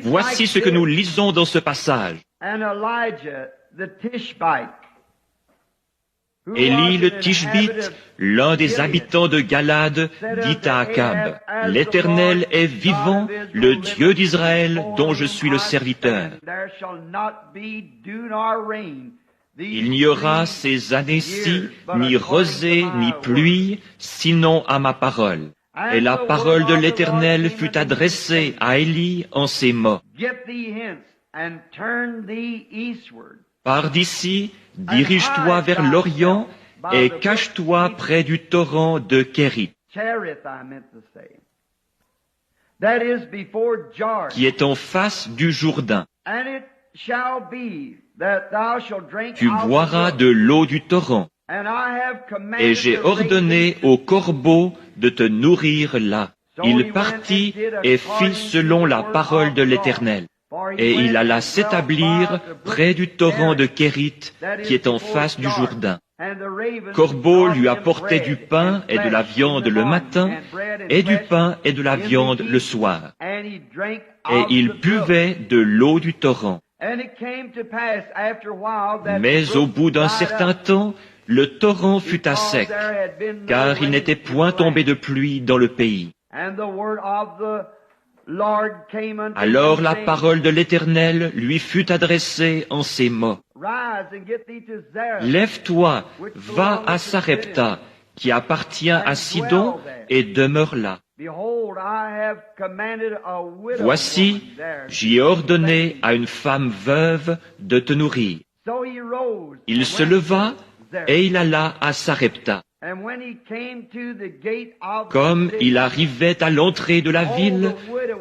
Voici ce que nous lisons dans ce passage. Élie le Tishbite, l'un des habitants de Galade, dit à Akab, « L'Éternel est vivant, le Dieu d'Israël, dont je suis le serviteur. Il n'y aura ces années-ci ni rosée ni pluie, sinon à ma parole. » Et la parole de l'Éternel fut adressée à Élie en ces mots. Pars d'ici, dirige-toi vers l'Orient et cache-toi près du torrent de Kérit, qui est en face du Jourdain. Tu boiras de l'eau du torrent, et j'ai ordonné au corbeau de te nourrir là. Il partit et fit selon la parole de l'Éternel. Et il alla s'établir près du torrent de Kérit, qui est en face du Jourdain. Corbeau lui apportait du pain et de la viande le matin, et du pain et de la viande le soir. Et il buvait de l'eau du torrent. Mais au bout d'un certain temps, le torrent fut à sec, car il n'était point tombé de pluie dans le pays. Alors la parole de l'Éternel lui fut adressée en ces mots. Lève-toi, va à Sarepta, qui appartient à Sidon, et demeure là. Voici, j'y ai ordonné à une femme veuve de te nourrir. Il se leva et il alla à Sarepta. Comme il arrivait à l'entrée de la ville,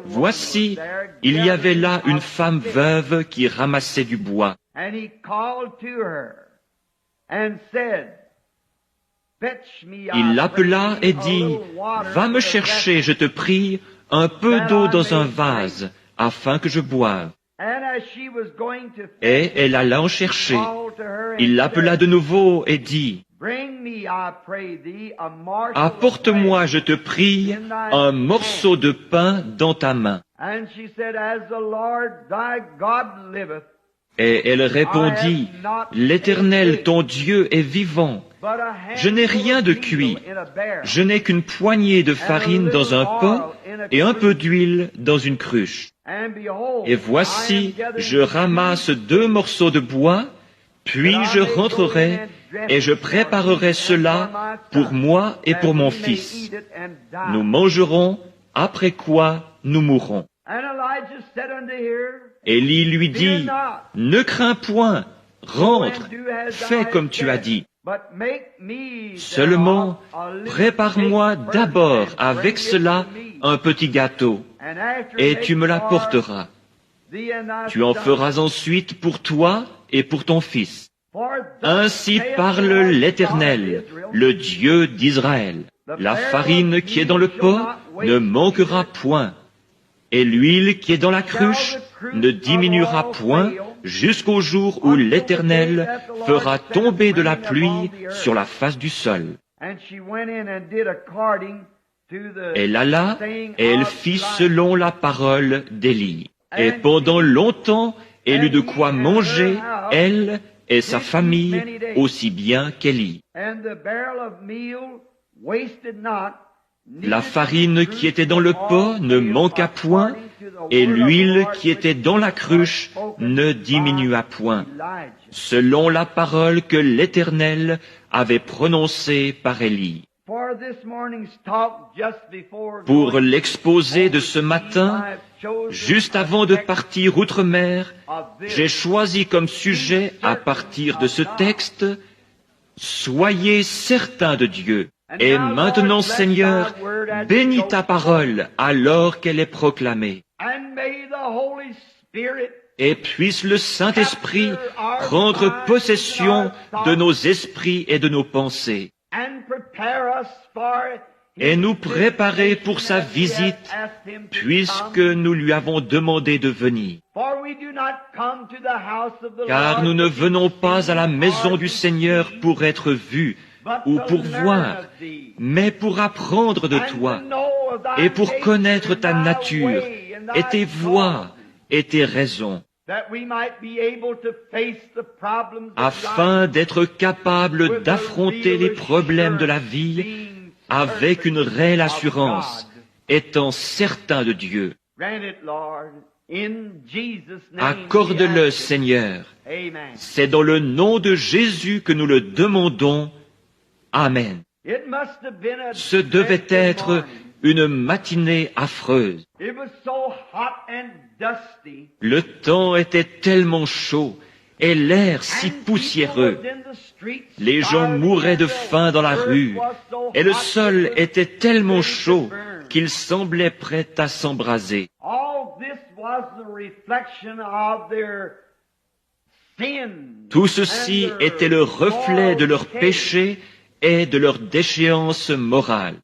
voici, il y avait là une femme veuve qui ramassait du bois. Il l'appela et dit, « Va me chercher, je te prie, un peu d'eau dans un vase, afin que je boive. » Et elle alla en chercher. Il l'appela de nouveau et dit, « Apporte-moi, je te prie, un morceau de pain dans ta main. » Et elle répondit, « L'Éternel, ton Dieu, est vivant. Je n'ai rien de cuit. Je n'ai qu'une poignée de farine dans un pot et un peu d'huile dans une cruche. Et voici, je ramasse 2 morceaux de bois, puis je rentrerai et je préparerai cela pour moi et pour mon fils. Nous mangerons, après quoi nous mourrons. » Élie lui dit, « Ne crains point, rentre, fais comme tu as dit. Seulement, prépare-moi d'abord avec cela un petit gâteau, et tu me l'apporteras. Tu en feras ensuite pour toi et pour ton fils. Ainsi parle l'Éternel, le Dieu d'Israël. La farine qui est dans le pot ne manquera point, et l'huile qui est dans la cruche ne diminuera point jusqu'au jour où l'Éternel fera tomber de la pluie sur la face du sol. Elle alla et elle fit selon la parole d'Élie. Et pendant longtemps, elle eut de quoi manger, elle et sa famille, aussi bien qu'Élie. La farine qui était dans le pot ne manqua point, et l'huile qui était dans la cruche ne diminua point, selon la parole que l'Éternel avait prononcée par Élie. Pour l'exposé de ce matin, juste avant de partir outre-mer, j'ai choisi comme sujet à partir de ce texte « Soyez certains de Dieu ». Et maintenant, Seigneur, bénis ta parole alors qu'elle est proclamée. Et puisse le Saint-Esprit prendre possession de nos esprits et de nos pensées, et nous préparer pour sa visite, puisque nous lui avons demandé de venir. Car nous ne venons pas à la maison du Seigneur pour être vus, ou pour voir, mais pour apprendre de toi, et pour connaître ta nature, et tes voies et tes raisons, afin d'être capable d'affronter les problèmes de la vie avec une réelle assurance, étant certain de Dieu. Accorde-le, Seigneur. C'est dans le nom de Jésus que nous le demandons. Amen. Ce devait être une matinée affreuse. Le temps était tellement chaud et l'air si poussiéreux. Les gens mouraient de faim dans la rue et le sol était tellement chaud qu'il semblait prêt à s'embraser. Tout ceci était le reflet de leur péché et de leur déchéance morale.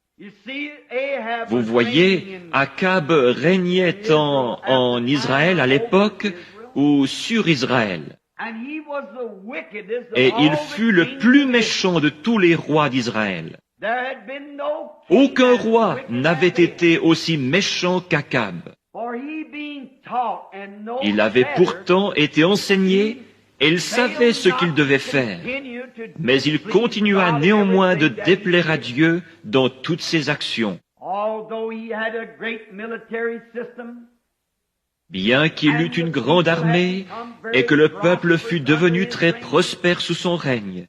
Vous voyez, Akab régnait en Israël à l'époque ou sur Israël. Et il fut le plus méchant de tous les rois d'Israël. Aucun roi n'avait été aussi méchant qu'Akab. Il avait pourtant été enseigné et il savait ce qu'il devait faire. Mais il continua néanmoins de déplaire à Dieu dans toutes ses actions. Bien qu'il eût une grande armée et que le peuple fût devenu très prospère sous son règne.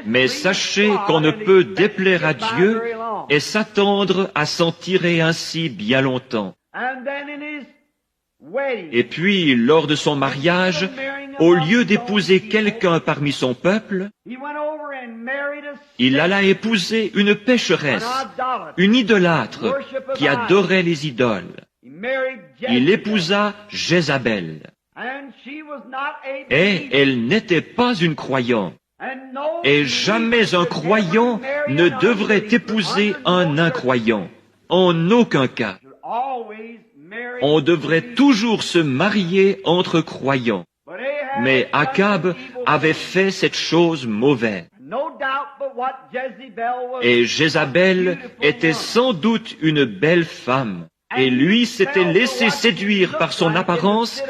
Mais sachez qu'on ne peut déplaire à Dieu et s'attendre à s'en tirer ainsi bien longtemps. Et puis, lors de son mariage, au lieu d'épouser quelqu'un parmi son peuple, il alla épouser une pécheresse, une idolâtre qui adorait les idoles. Il épousa Jézabel. Et elle n'était pas une croyante. Et jamais un croyant ne devrait épouser un incroyant. En aucun cas. On devrait toujours se marier entre croyants. Mais Akab avait fait cette chose mauvaise. Et Jézabel était sans doute une belle femme. Et lui s'était laissé séduire par son apparence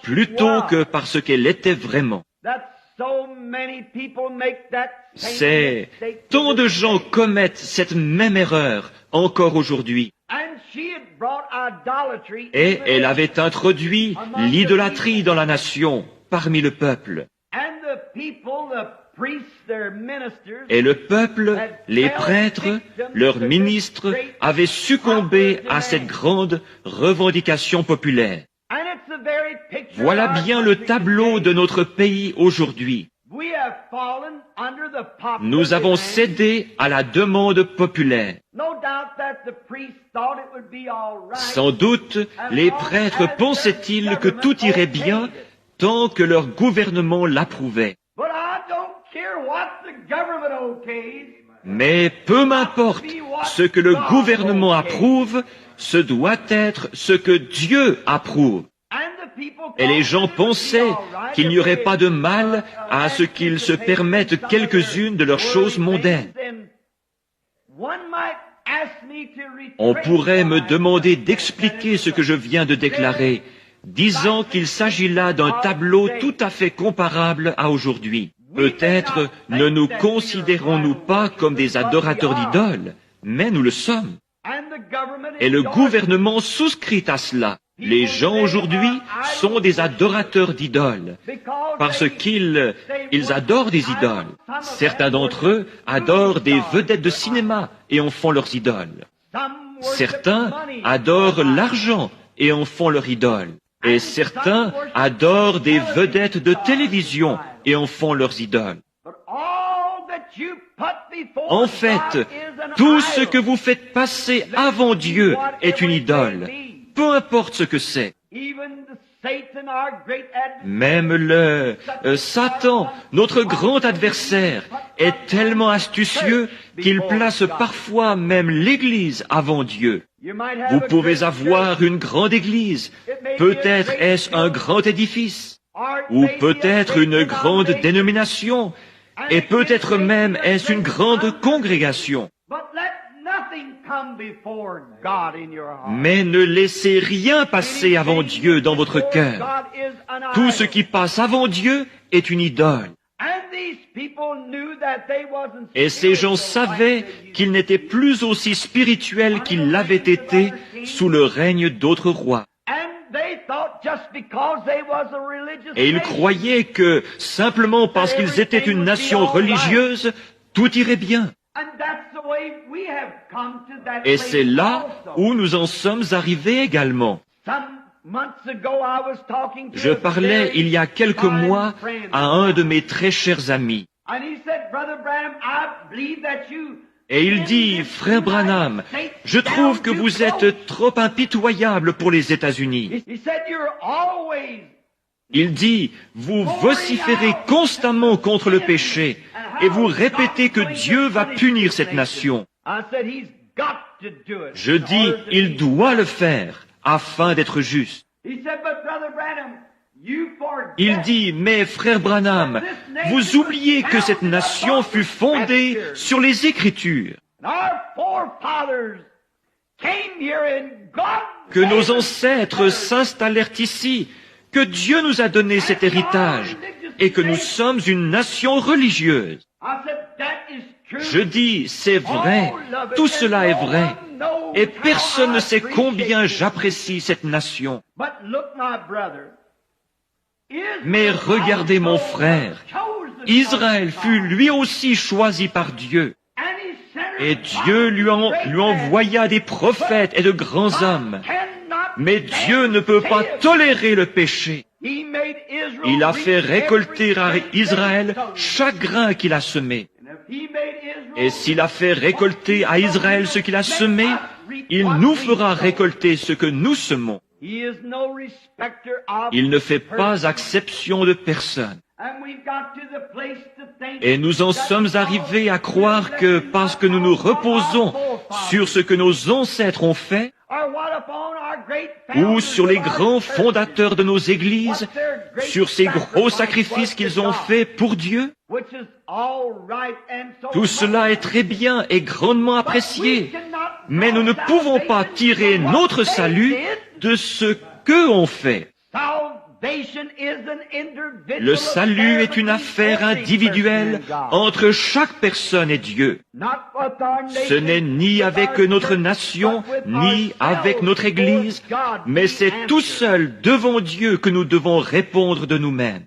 plutôt que par ce qu'elle était vraiment. Tant de gens commettent cette même erreur encore aujourd'hui. Et elle avait introduit l'idolâtrie dans la nation, parmi le peuple. Et le peuple, les prêtres, leurs ministres avaient succombé à cette grande revendication populaire. Voilà bien le tableau de notre pays aujourd'hui. Nous avons cédé à la demande populaire. Sans doute, les prêtres pensaient-ils que tout irait bien tant que leur gouvernement l'approuvait. Mais peu m'importe ce que le gouvernement approuve, ce doit être ce que Dieu approuve. Et les gens pensaient qu'il n'y aurait pas de mal à ce qu'ils se permettent quelques-unes de leurs choses mondaines. On pourrait me demander d'expliquer ce que je viens de déclarer, disant qu'il s'agit là d'un tableau tout à fait comparable à aujourd'hui. Peut-être ne nous considérons-nous pas comme des adorateurs d'idoles, mais nous le sommes. Et le gouvernement souscrit à cela. Les gens aujourd'hui sont des adorateurs d'idoles, parce qu'ils adorent des idoles. Certains d'entre eux adorent des vedettes de cinéma et en font leurs idoles. Certains adorent l'argent et en font leur idole. Et certains adorent des vedettes de télévision et en font leurs idoles. En fait, tout ce que vous faites passer avant Dieu est une idole, peu importe ce que c'est. Même Satan, notre grand adversaire, est tellement astucieux qu'il place parfois même l'Église avant Dieu. Vous pouvez avoir une grande Église, peut-être est-ce un grand édifice, ou peut-être une grande dénomination, et peut-être même est-ce une grande congrégation. Mais ne laissez rien passer avant Dieu dans votre cœur. Tout ce qui passe avant Dieu est une idole. Et ces gens savaient qu'ils n'étaient plus aussi spirituels qu'ils l'avaient été sous le règne d'autres rois. Et ils croyaient que, simplement parce qu'ils étaient une nation religieuse, tout irait bien. Et c'est là où nous en sommes arrivés également. Je parlais il y a quelques mois à un de mes très chers amis. Et il dit, Frère Branham, je trouve que vous êtes trop impitoyable pour les États-Unis. Il dit, vous vociférez constamment contre le péché et vous répétez que Dieu va punir cette nation. Je dis, il doit le faire afin d'être juste. Il dit, mais frère Branham, vous oubliez que cette nation fut fondée sur les Écritures, que nos ancêtres s'installèrent ici, que Dieu nous a donné cet héritage et que nous sommes une nation religieuse. Je dis, c'est vrai, tout cela est vrai, et personne ne sait combien j'apprécie cette nation. Mais regardez mon frère, Israël fut lui aussi choisi par Dieu, et Dieu lui envoya des prophètes et de grands hommes. Mais Dieu ne peut pas tolérer le péché. Il a fait récolter à Israël chaque grain qu'il a semé. Et s'il a fait récolter à Israël ce qu'il a semé, il nous fera récolter ce que nous semons. Il ne fait pas exception de personne. Et nous en sommes arrivés à croire que parce que nous nous reposons sur ce que nos ancêtres ont fait, ou sur les grands fondateurs de nos églises, sur ces gros sacrifices qu'ils ont faits pour Dieu, tout cela est très bien et grandement apprécié, mais nous ne pouvons pas tirer notre salut de ce qu'eux ont fait. Le salut est une affaire individuelle entre chaque personne et Dieu. Ce n'est ni avec notre nation, ni avec notre Église, mais c'est tout seul devant Dieu que nous devons répondre de nous-mêmes.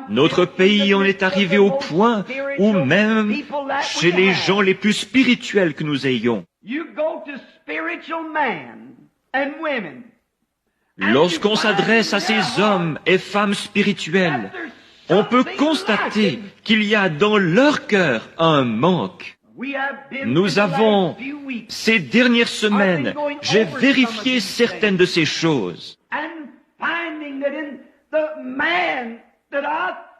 Notre pays en est arrivé au point où même chez les gens les plus spirituels que nous ayons, lorsqu'on s'adresse à ces hommes et femmes spirituels, on peut constater qu'il y a dans leur cœur un manque. Nous avons, ces dernières semaines, j'ai vérifié certaines de ces choses.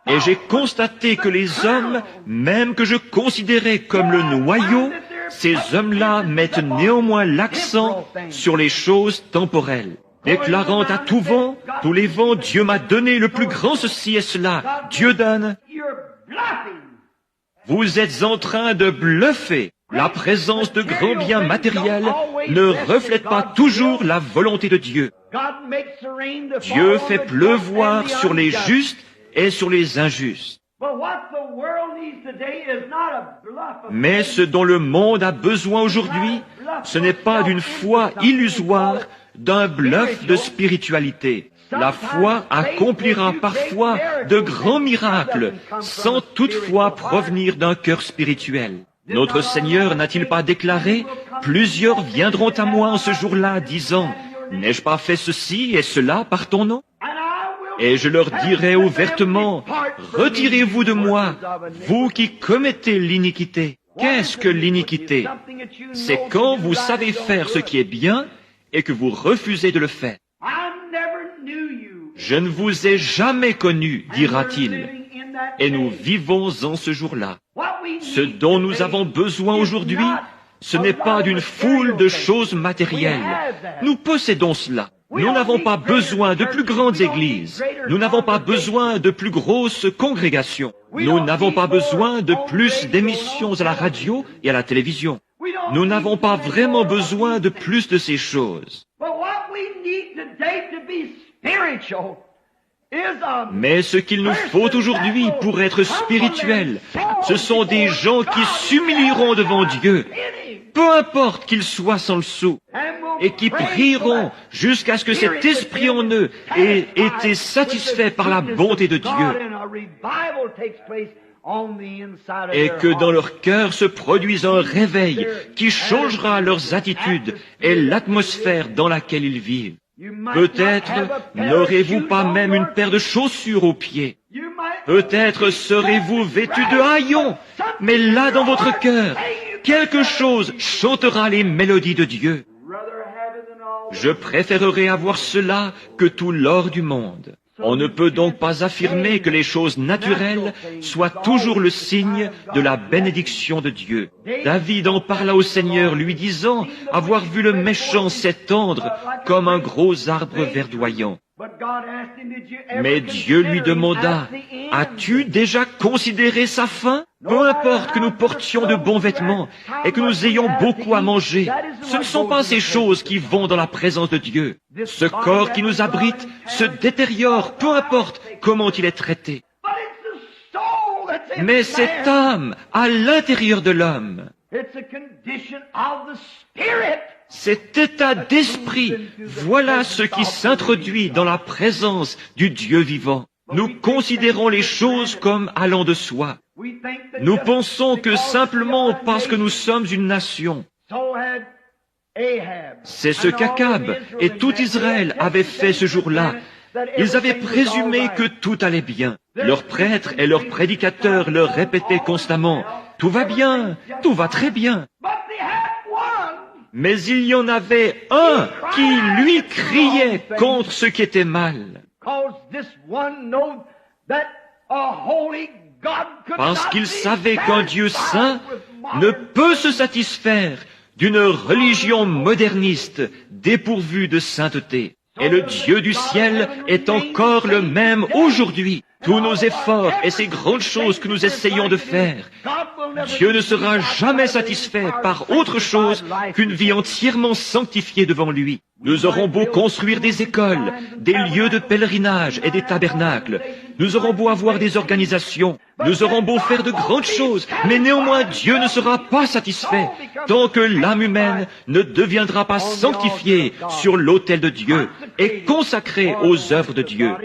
Et j'ai constaté que les hommes, même que je considérais comme le noyau, ces hommes-là mettent néanmoins l'accent sur les choses temporelles. Déclarant à tout vent, tous les vents, Dieu m'a donné le plus grand ceci et cela. Dieu donne. Vous êtes en train de bluffer. La présence de grands biens matériels ne reflète pas toujours la volonté de Dieu. Dieu fait pleuvoir sur les justes et sur les injustes. Mais ce dont le monde a besoin aujourd'hui, ce n'est pas d'une foi illusoire, d'un bluff de spiritualité. La foi accomplira parfois de grands miracles, sans toutefois provenir d'un cœur spirituel. Notre Seigneur n'a-t-il pas déclaré, « Plusieurs viendront à moi en ce jour-là, disant, « N'ai-je pas fait ceci et cela par ton nom ?» Et je leur dirai ouvertement, « Retirez-vous de moi, vous qui commettez l'iniquité. » Qu'est-ce que l'iniquité? C'est quand vous savez faire ce qui est bien et que vous refusez de le faire. Je ne vous ai jamais connu, dira-t-il, et nous vivons en ce jour-là. Ce dont nous avons besoin aujourd'hui, ce n'est pas d'une foule de choses matérielles. Nous possédons cela. Nous n'avons pas besoin de plus grandes églises. Nous n'avons pas besoin de plus grosses congrégations. Nous n'avons pas besoin de plus d'émissions à la radio et à la télévision. Nous n'avons pas vraiment besoin de plus de ces choses. Mais ce qu'il nous faut aujourd'hui pour être spirituels, ce sont des gens qui s'humilieront devant Dieu, peu importe qu'ils soient sans le sou, et qui prieront jusqu'à ce que cet esprit en eux ait été satisfait par la bonté de Dieu, et que dans leur cœur se produise un réveil qui changera leurs attitudes et l'atmosphère dans laquelle ils vivent. Peut-être n'aurez-vous pas même une paire de chaussures aux pieds. Peut-être serez-vous vêtus de haillons, mais là dans votre cœur, quelque chose chantera les mélodies de Dieu. Je préférerais avoir cela que tout l'or du monde. On ne peut donc pas affirmer que les choses naturelles soient toujours le signe de la bénédiction de Dieu. David en parla au Seigneur, lui disant avoir vu le méchant s'étendre comme un gros arbre verdoyant. Mais Dieu lui demanda, « As-tu déjà considéré sa fin? Peu importe que nous portions de bons vêtements et que nous ayons beaucoup à manger, ce ne sont pas ces choses qui vont dans la présence de Dieu. Ce corps qui nous abrite se détériore, peu importe comment il est traité. Mais cette âme à l'intérieur de l'homme, cet état d'esprit, voilà ce qui s'introduit dans la présence du Dieu vivant. Nous considérons les choses comme allant de soi. Nous pensons que simplement parce que nous sommes une nation, c'est ce qu'Akab et tout Israël avaient fait ce jour-là. Ils avaient présumé que tout allait bien. Leurs prêtres et leurs prédicateurs leur répétaient constamment, « Tout va bien, tout va très bien. » Mais il y en avait un qui, lui, criait contre ce qui était mal. Parce qu'il savait qu'un Dieu saint ne peut se satisfaire d'une religion moderniste dépourvue de sainteté. Et le Dieu du ciel est encore le même aujourd'hui. Tous nos efforts et ces grandes choses que nous essayons de faire, Dieu ne sera jamais satisfait par autre chose qu'une vie entièrement sanctifiée devant lui. Nous aurons beau construire des écoles, des lieux de pèlerinage et des tabernacles, nous aurons beau avoir des organisations, nous aurons beau faire de grandes choses, mais néanmoins Dieu ne sera pas satisfait tant que l'âme humaine ne deviendra pas sanctifiée sur l'autel de Dieu et consacrée aux œuvres de Dieu.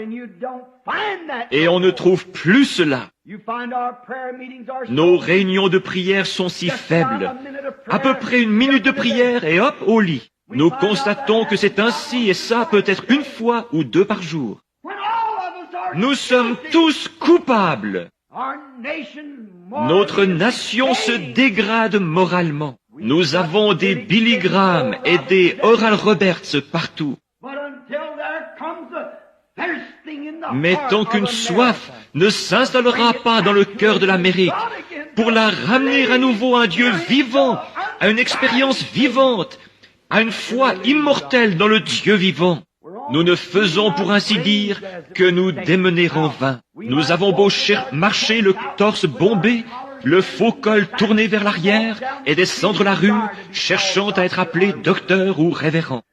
Et on ne trouve plus cela. Nos réunions de prière sont si faibles. À peu près une minute de prière et hop, au lit. Nous constatons que c'est ainsi et ça peut être une fois ou deux par jour. Nous sommes tous coupables. Notre nation se dégrade moralement. Nous avons des Billy Graham et des Oral Roberts partout. Mais tant qu'une soif ne s'installera pas dans le cœur de l'Amérique pour la ramener à nouveau à un Dieu vivant, à une expérience vivante, à une foi immortelle dans le Dieu vivant, nous ne faisons pour ainsi dire que nous démener en vain. Nous avons beau marcher le torse bombé, le faux col tourné vers l'arrière et descendre la rue, cherchant à être appelé docteur ou révérend.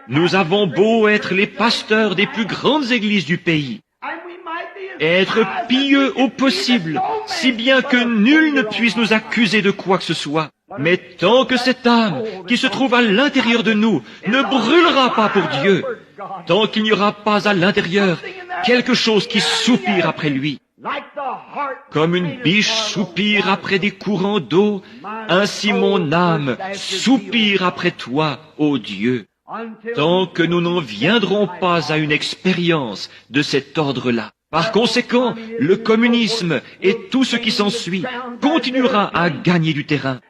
Nous avons beau être les pasteurs des plus grandes églises du pays, et être pieux au possible, si bien que nul ne puisse nous accuser de quoi que ce soit. Mais tant que cette âme qui se trouve à l'intérieur de nous ne brûlera pas pour Dieu, tant qu'il n'y aura pas à l'intérieur quelque chose qui soupire après lui, comme une biche soupire après des courants d'eau, ainsi mon âme soupire après toi, ô Dieu. Tant que nous n'en viendrons pas à une expérience de cet ordre-là. Par conséquent, le communisme et tout ce qui s'ensuit continuera à gagner du terrain.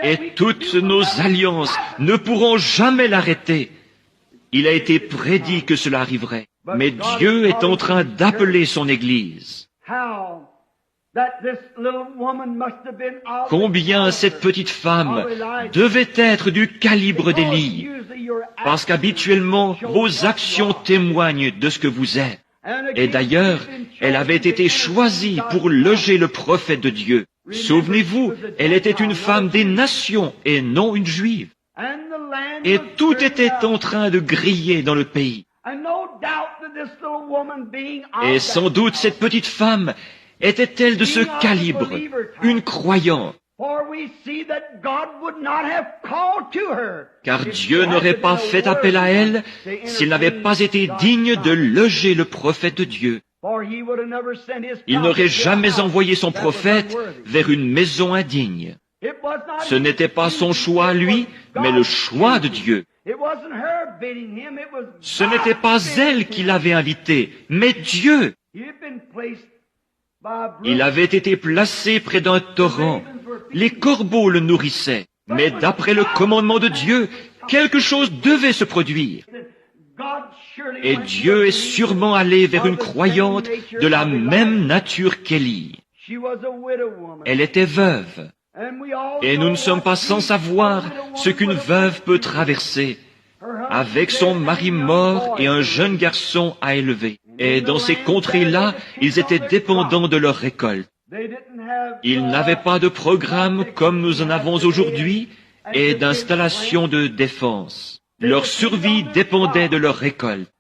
Et toutes nos alliances ne pourront jamais l'arrêter. Il a été prédit que cela arriverait. Mais Dieu est en train d'appeler son Église. Combien cette petite femme devait être du calibre d'Élie, parce qu'habituellement vos actions témoignent de ce que vous êtes. Et d'ailleurs, Elle avait été choisie pour loger le prophète de Dieu. Souvenez-vous, elle était une femme des nations et non une juive. Et tout était en train de griller dans le pays. Et sans doute cette petite femme était-elle de ce calibre, une croyante. Car Dieu n'aurait pas fait appel à elle s'il n'avait pas été digne de loger le prophète de Dieu. Il n'aurait jamais envoyé son prophète vers une maison indigne. Ce n'était pas son choix à lui, mais le choix de Dieu. Ce n'était pas elle qui l'avait invité, mais Dieu. Il avait été placé près d'un torrent. Les corbeaux le nourrissaient. Mais d'après le commandement de Dieu, quelque chose devait se produire. Et Dieu est sûrement allé vers une croyante de la même nature qu'Élie. Elle était veuve. Et nous ne sommes pas sans savoir ce qu'une veuve peut traverser, avec son mari mort et un jeune garçon à élever. Et dans ces contrées-là, ils étaient dépendants de leur récolte. Ils n'avaient pas de programme comme nous en avons aujourd'hui et d'installation de défense. Leur survie dépendait de leur récolte.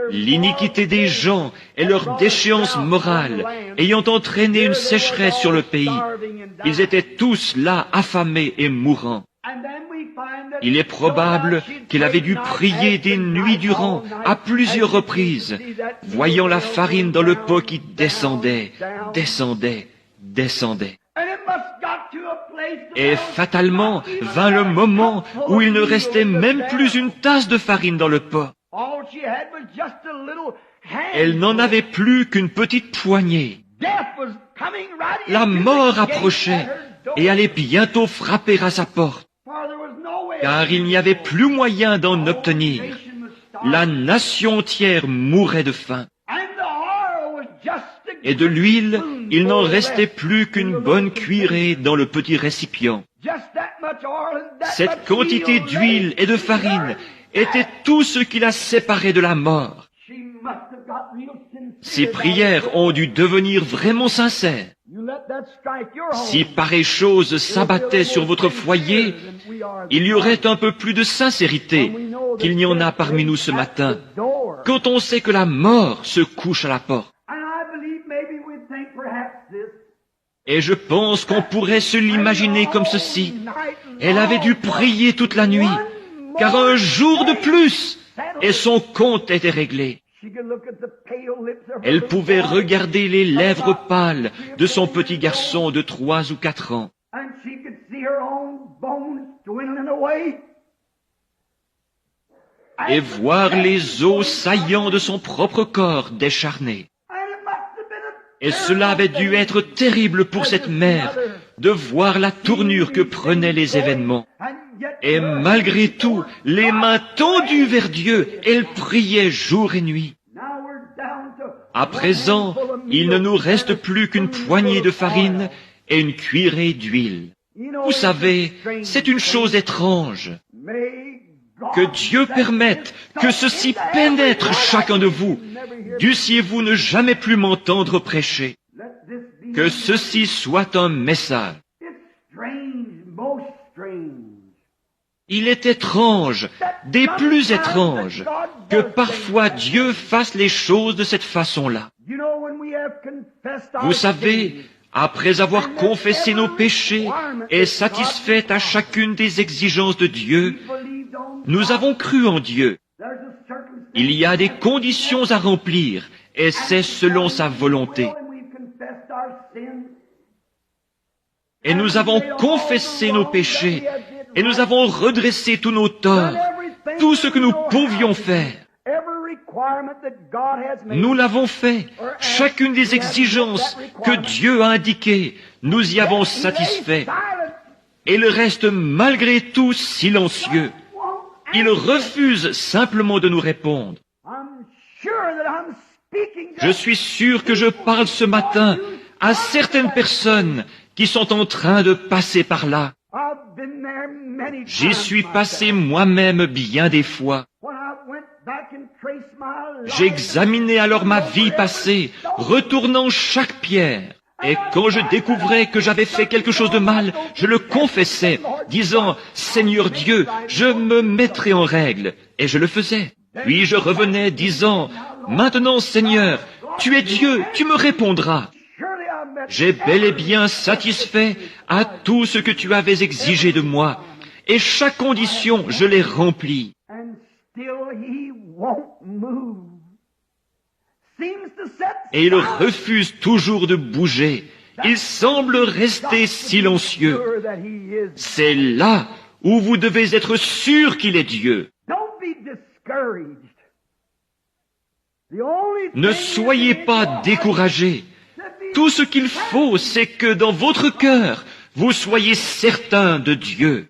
L'iniquité des gens et leur déchéance morale ayant entraîné une sécheresse sur le pays, ils étaient tous là affamés et mourants. Il est probable qu'il avait dû prier des nuits durant, à plusieurs reprises, voyant la farine dans le pot qui descendait, descendait, descendait. Et fatalement vint le moment où il ne restait même plus une tasse de farine dans le pot. Elle n'en avait plus qu'une petite poignée. La mort approchait et allait bientôt frapper à sa porte. Car il n'y avait plus moyen d'en obtenir. La nation entière mourait de faim. Et de l'huile, il n'en restait plus qu'une bonne cuillerée dans le petit récipient. Cette quantité d'huile et de farine était tout ce qui la séparait de la mort. Ses prières ont dû devenir vraiment sincères. Si pareille chose s'abattait sur votre foyer, il y aurait un peu plus de sincérité qu'il n'y en a parmi nous ce matin, quand on sait que la mort se couche à la porte. Et je pense qu'on pourrait se l'imaginer comme ceci. Elle avait dû prier toute la nuit, car un jour de plus, et son compte était réglé. Elle pouvait regarder les lèvres pâles de son petit garçon de 3 ou 4 ans. Et voir les os saillants de son propre corps décharnés. Et cela avait dû être terrible pour cette mère de voir la tournure que prenaient les événements. Et malgré tout, les mains tendues vers Dieu, elle priait jour et nuit. À présent, il ne nous reste plus qu'une poignée de farine et une cuillerée d'huile. Vous savez, c'est une chose étrange. Que Dieu permette que ceci pénètre chacun de vous. Dussiez-vous ne jamais plus m'entendre prêcher. Que ceci soit un message. Il est étrange, des plus étranges, que parfois Dieu fasse les choses de cette façon-là. Vous savez, après avoir confessé nos péchés et satisfait à chacune des exigences de Dieu, nous avons cru en Dieu. Il y a des conditions à remplir, et c'est selon sa volonté. Et nous avons confessé nos péchés, et nous avons redressé tous nos torts, tout ce que nous pouvions faire. Nous l'avons fait. Chacune des exigences que Dieu a indiquées, nous y avons satisfait. Et il reste malgré tout silencieux. Il refuse simplement de nous répondre. Je suis sûr que je parle ce matin à certaines personnes qui sont en train de passer par là. J'y suis passé moi-même bien des fois. J'examinais alors ma vie passée, retournant chaque pierre. Et quand je découvrais que j'avais fait quelque chose de mal, je le confessais, disant, « Seigneur Dieu, je me mettrai en règle. » Et je le faisais. Puis je revenais, disant, « Maintenant, Seigneur, tu es Dieu, tu me répondras. » J'ai bel et bien satisfait à tout ce que tu avais exigé de moi, et chaque condition, je l'ai remplie. Et il refuse toujours de bouger. Il semble rester silencieux. C'est là où vous devez être sûr qu'il est Dieu. Ne soyez pas découragés. Tout ce qu'il faut, c'est que dans votre cœur, vous soyez certain de Dieu.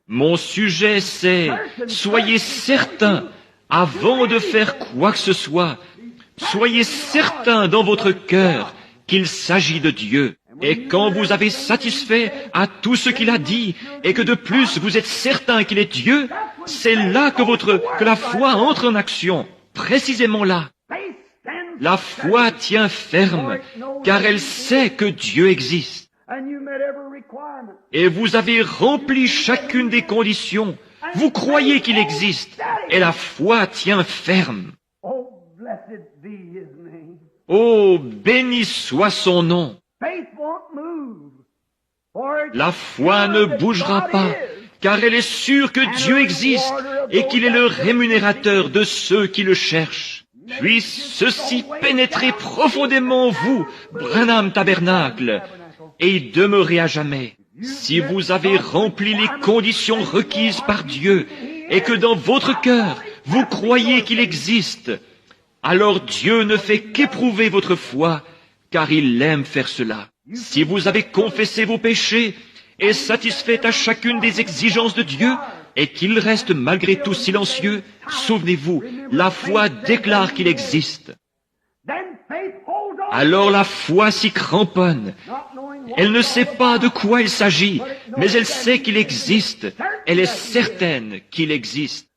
Mon sujet, c'est « Soyez certain, avant de faire quoi que ce soit, soyez certain dans votre cœur qu'il s'agit de Dieu. Et quand vous avez satisfait à tout ce qu'il a dit, et que de plus vous êtes certain qu'il est Dieu, c'est là que la foi entre en action, précisément là. La foi tient ferme, car elle sait que Dieu existe. Et vous avez rempli chacune des conditions. Vous croyez qu'il existe, et la foi tient ferme. Oh, béni soit son nom. La foi ne bougera pas, car elle est sûre que Dieu existe et qu'il est le rémunérateur de ceux qui le cherchent. Puisse ceci pénétrer profondément en vous, Branham Tabernacle, et y demeurer à jamais. Si vous avez rempli les conditions requises par Dieu, et que dans votre cœur, vous croyez qu'il existe, alors Dieu ne fait qu'éprouver votre foi, car il aime faire cela. Si vous avez confessé vos péchés et satisfait à chacune des exigences de Dieu, et qu'il reste malgré tout silencieux, souvenez-vous, la foi déclare qu'il existe. Alors la foi s'y cramponne. Elle ne sait pas de quoi il s'agit, mais elle sait qu'il existe. Elle est certaine qu'il existe.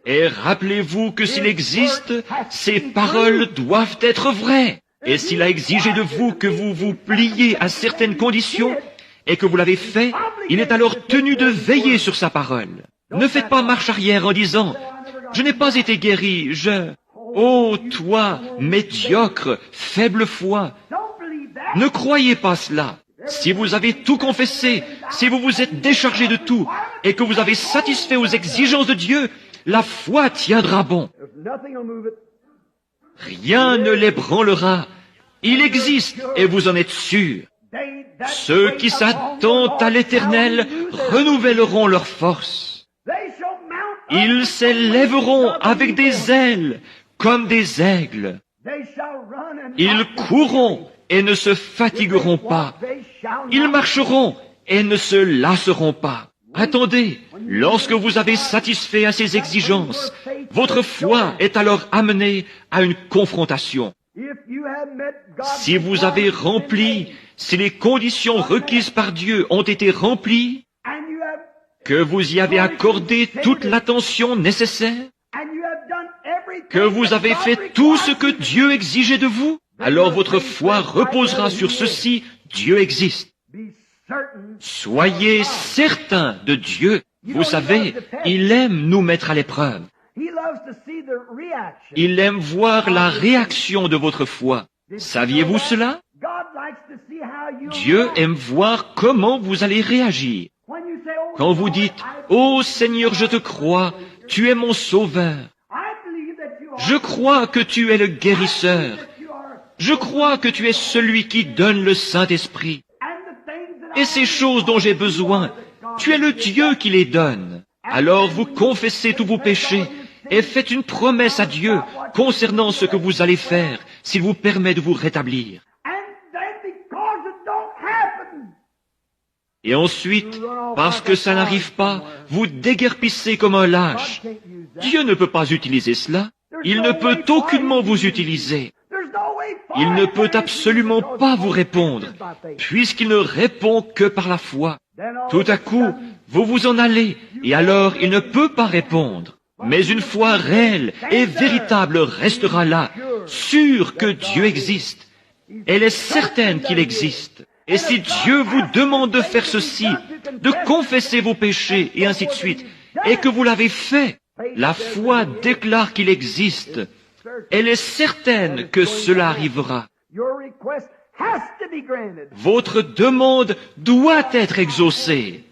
Et rappelez-vous que s'il existe, ses paroles doivent être vraies. Et s'il a exigé de vous que vous vous pliez à certaines conditions, et que vous l'avez fait, il est alors tenu de veiller sur sa parole. Ne faites pas marche arrière en disant, « Je n'ai pas été guéri, Oh, toi, médiocre, faible foi !» Ne croyez pas cela. Si vous avez tout confessé, si vous vous êtes déchargé de tout, et que vous avez satisfait aux exigences de Dieu, la foi tiendra bon. Rien ne l'ébranlera. Il existe, et vous en êtes sûrs. Ceux qui s'attendent à l'Éternel renouvelleront leur force. Ils s'élèveront avec des ailes, comme des aigles. Ils courront et ne se fatigueront pas. Ils marcheront et ne se lasseront pas. Attendez, lorsque vous avez satisfait à ces exigences, votre foi est alors amenée à une confrontation. Si vous avez rempli, si les conditions requises par Dieu ont été remplies, que vous y avez accordé toute l'attention nécessaire, que vous avez fait tout ce que Dieu exigeait de vous, alors votre foi reposera sur ceci, Dieu existe. Soyez certains de Dieu. Vous savez, il aime nous mettre à l'épreuve. Il aime voir la réaction de votre foi. Saviez-vous cela? Dieu aime voir comment vous allez réagir. Quand vous dites, « Oh Seigneur, je te crois, tu es mon sauveur. Je crois que tu es le guérisseur. Je crois que tu es celui qui donne le Saint-Esprit. Et ces choses dont j'ai besoin, tu es le Dieu qui les donne. » Alors vous confessez tous vos péchés et faites une promesse à Dieu concernant ce que vous allez faire s'il vous permet de vous rétablir. Et ensuite, parce que ça n'arrive pas, vous déguerpissez comme un lâche. Dieu ne peut pas utiliser cela. Il ne peut aucunement vous utiliser. Il ne peut absolument pas vous répondre, puisqu'il ne répond que par la foi. Tout à coup, vous vous en allez, et alors il ne peut pas répondre. Mais une foi réelle et véritable restera là, sûre que Dieu existe. Elle est certaine qu'il existe. Et si Dieu vous demande de faire ceci, de confesser vos péchés et ainsi de suite, et que vous l'avez fait, la foi déclare qu'il existe. Elle est certaine que cela arrivera. Votre demande doit être exaucée.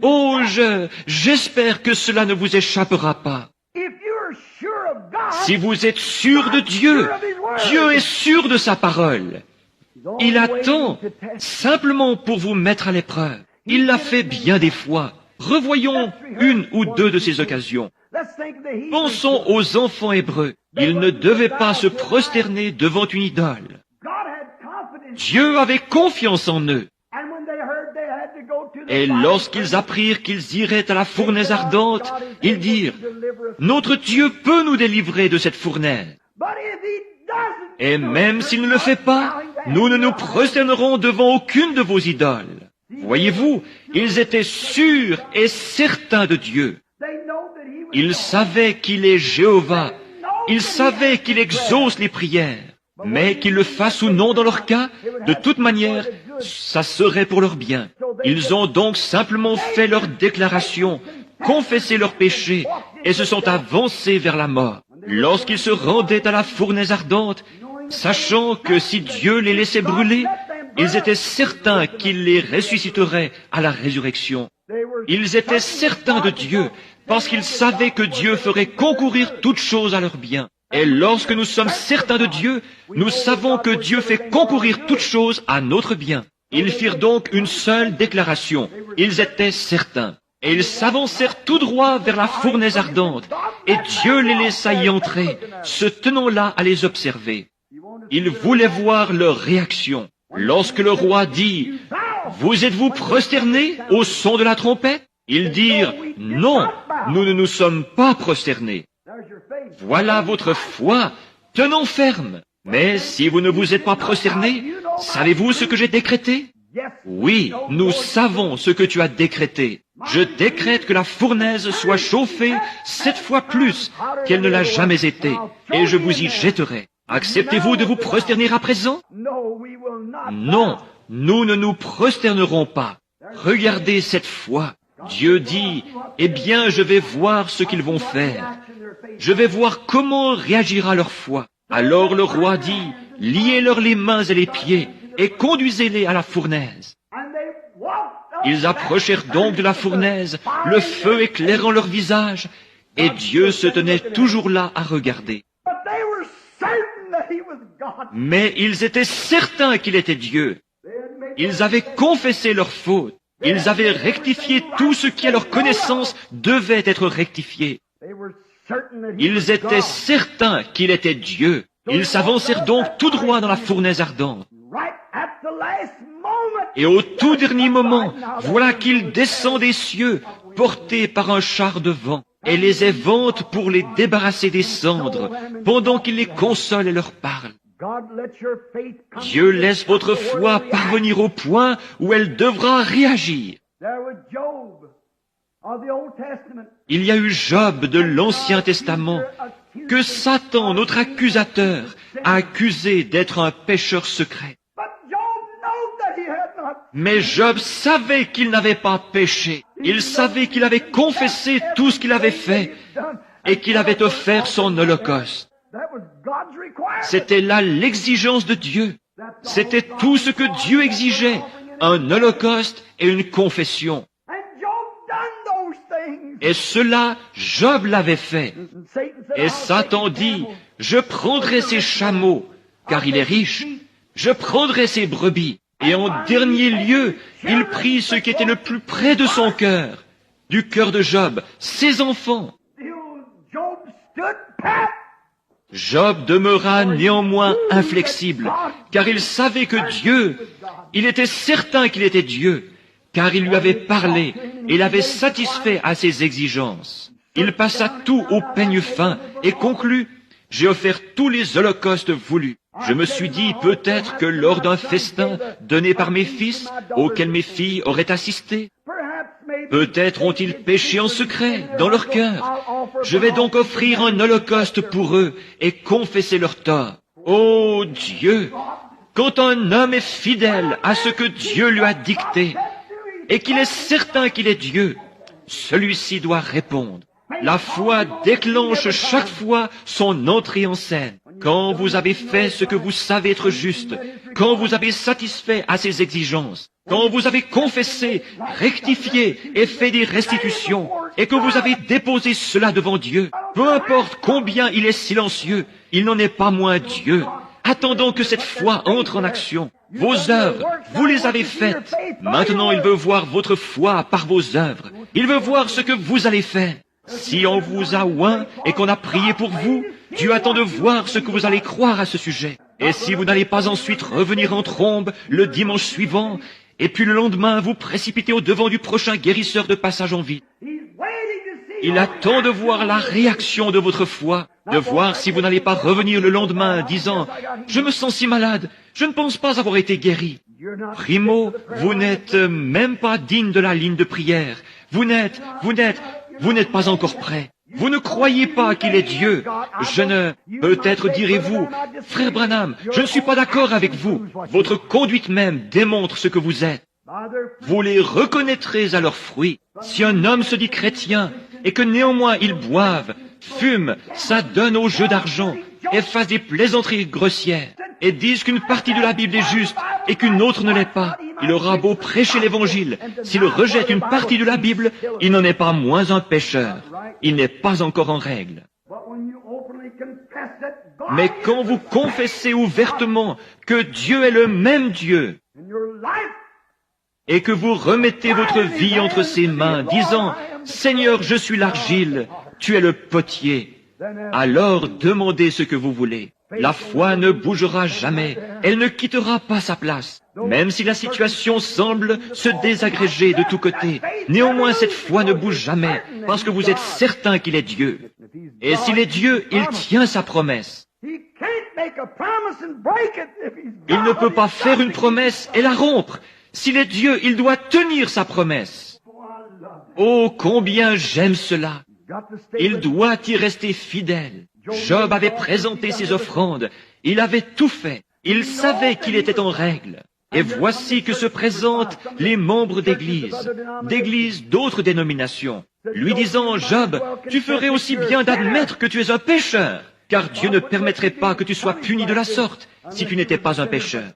Oh, j'espère que cela ne vous échappera pas. Si vous êtes sûr de Dieu, Dieu est sûr de sa parole. Il attend simplement pour vous mettre à l'épreuve. Il l'a fait bien des fois. Revoyons une ou deux de ces occasions. Pensons aux enfants hébreux. Ils ne devaient pas se prosterner devant une idole. Dieu avait confiance en eux. Et lorsqu'ils apprirent qu'ils iraient à la fournaise ardente, ils dirent, « Notre Dieu peut nous délivrer de cette fournaise. Et même s'il ne le fait pas, nous ne nous prosternerons devant aucune de vos idoles. » Voyez-vous, ils étaient sûrs et certains de Dieu. Ils savaient qu'il est Jéhovah. Ils savaient qu'il exauce les prières. Mais qu'ils le fassent ou non dans leur cas, de toute manière, ça serait pour leur bien. Ils ont donc simplement fait leur déclaration, confessé leurs péchés et se sont avancés vers la mort. Lorsqu'ils se rendaient à la fournaise ardente, sachant que si Dieu les laissait brûler, ils étaient certains qu'il les ressusciterait à la résurrection. Ils étaient certains de Dieu, parce qu'ils savaient que Dieu ferait concourir toutes choses à leur bien. Et lorsque nous sommes certains de Dieu, nous savons que Dieu fait concourir toutes choses à notre bien. Ils firent donc une seule déclaration. Ils étaient certains. Et ils s'avancèrent tout droit vers la fournaise ardente. Et Dieu les laissa y entrer, se tenant là à les observer. Ils voulaient voir leur réaction. Lorsque le roi dit, « Vous êtes-vous prosternés au son de la trompette ?» Ils dirent, « Non, nous ne nous sommes pas prosternés. » Voilà votre foi, tenons ferme. Mais si vous ne vous êtes pas prosternés, savez-vous ce que j'ai décrété? Oui, nous savons ce que tu as décrété. Je décrète que la fournaise soit chauffée 7 fois plus qu'elle ne l'a jamais été, et je vous y jetterai. Acceptez-vous de vous prosterner à présent? Non, nous ne nous prosternerons pas. Regardez cette foi. Dieu dit, eh bien, je vais voir ce qu'ils vont faire. Je vais voir comment réagira leur foi. Alors le roi dit, liez-leur les mains et les pieds et conduisez-les à la fournaise. Ils approchèrent donc de la fournaise, le feu éclairant leur visage, et Dieu se tenait toujours là à regarder. Mais ils étaient certains qu'il était Dieu. Ils avaient confessé leurs fautes. Ils avaient rectifié tout ce qui à leur connaissance devait être rectifié. Ils étaient certains qu'il était Dieu. Ils s'avancèrent donc tout droit dans la fournaise ardente. Et au tout dernier moment, voilà qu'il descend des cieux, porté par un char de vent, et les évente pour les débarrasser des cendres, pendant qu'il les console et leur parle. Dieu laisse votre foi parvenir au point où elle devra réagir. Il y a eu Job de l'Ancien Testament, que Satan, notre accusateur, a accusé d'être un pécheur secret. Mais Job savait qu'il n'avait pas péché. Il savait qu'il avait confessé tout ce qu'il avait fait et qu'il avait offert son holocauste. C'était là l'exigence de Dieu. C'était tout ce que Dieu exigeait, un holocauste et une confession. Et cela, Job l'avait fait. Et Satan dit, je prendrai ses chameaux, car il est riche. Je prendrai ses brebis. Et en dernier lieu, il prit ce qui était le plus près de son cœur, du cœur de Job, ses enfants. Job demeura néanmoins inflexible, car il savait que Dieu, il était certain qu'il était Dieu, car il lui avait parlé et l'avait satisfait à ses exigences. Il passa tout au peigne fin et conclut, « J'ai offert tous les holocaustes voulus. Je me suis dit peut-être que lors d'un festin donné par mes fils, auquel mes filles auraient assisté, peut-être ont-ils péché en secret, dans leur cœur. Je vais donc offrir un holocauste pour eux et confesser leurs torts. Ô Dieu, quand un homme est fidèle à ce que Dieu lui a dicté et qu'il est certain qu'il est Dieu, celui-ci doit répondre. La foi déclenche chaque fois son entrée en scène. Quand vous avez fait ce que vous savez être juste, quand vous avez satisfait à ses exigences, quand vous avez confessé, rectifié et fait des restitutions, et que vous avez déposé cela devant Dieu, peu importe combien il est silencieux, il n'en est pas moins Dieu. Attendant que cette foi entre en action. Vos œuvres, vous les avez faites. Maintenant, il veut voir votre foi par vos œuvres. Il veut voir ce que vous allez faire. Si on vous a oint et qu'on a prié pour vous, Dieu attend de voir ce que vous allez croire à ce sujet. Et si vous n'allez pas ensuite revenir en trombe le dimanche suivant, et puis le lendemain vous précipiter au devant du prochain guérisseur de passage en vie, il attend de voir la réaction de votre foi, de voir si vous n'allez pas revenir le lendemain disant « Je me sens si malade, je ne pense pas avoir été guéri ». Primo, vous n'êtes même pas digne de la ligne de prière. Vous n'êtes pas encore prêt. Vous ne croyez pas qu'il est Dieu. Peut-être direz-vous, frère Branham, je ne suis pas d'accord avec vous. Votre conduite même démontre ce que vous êtes. Vous les reconnaîtrez à leurs fruits. Si un homme se dit chrétien et que néanmoins il boive, fume, s'adonne au jeu d'argent et fasse des plaisanteries grossières et dise qu'une partie de la Bible est juste et qu'une autre ne l'est pas, il aura beau prêcher l'Évangile. S'il rejette une partie de la Bible, il n'en est pas moins un pécheur. Il n'est pas encore en règle. Mais quand vous confessez ouvertement que Dieu est le même Dieu et que vous remettez votre vie entre ses mains, disant « Seigneur, je suis l'argile, tu es le potier », alors demandez ce que vous voulez. La foi ne bougera jamais, elle ne quittera pas sa place. Même si la situation semble se désagréger de tous côtés, néanmoins cette foi ne bouge jamais, parce que vous êtes certain qu'il est Dieu. Et s'il est Dieu, il tient sa promesse. Il ne peut pas faire une promesse et la rompre. S'il est Dieu, il doit tenir sa promesse. Oh, combien j'aime cela! Il doit y rester fidèle. Job avait présenté ses offrandes. Il avait tout fait. Il savait qu'il était en règle. Et voici que se présentent les membres d'églises d'autres dénominations, lui disant, Job, tu ferais aussi bien d'admettre que tu es un pécheur, car Dieu ne permettrait pas que tu sois puni de la sorte si tu n'étais pas un pécheur.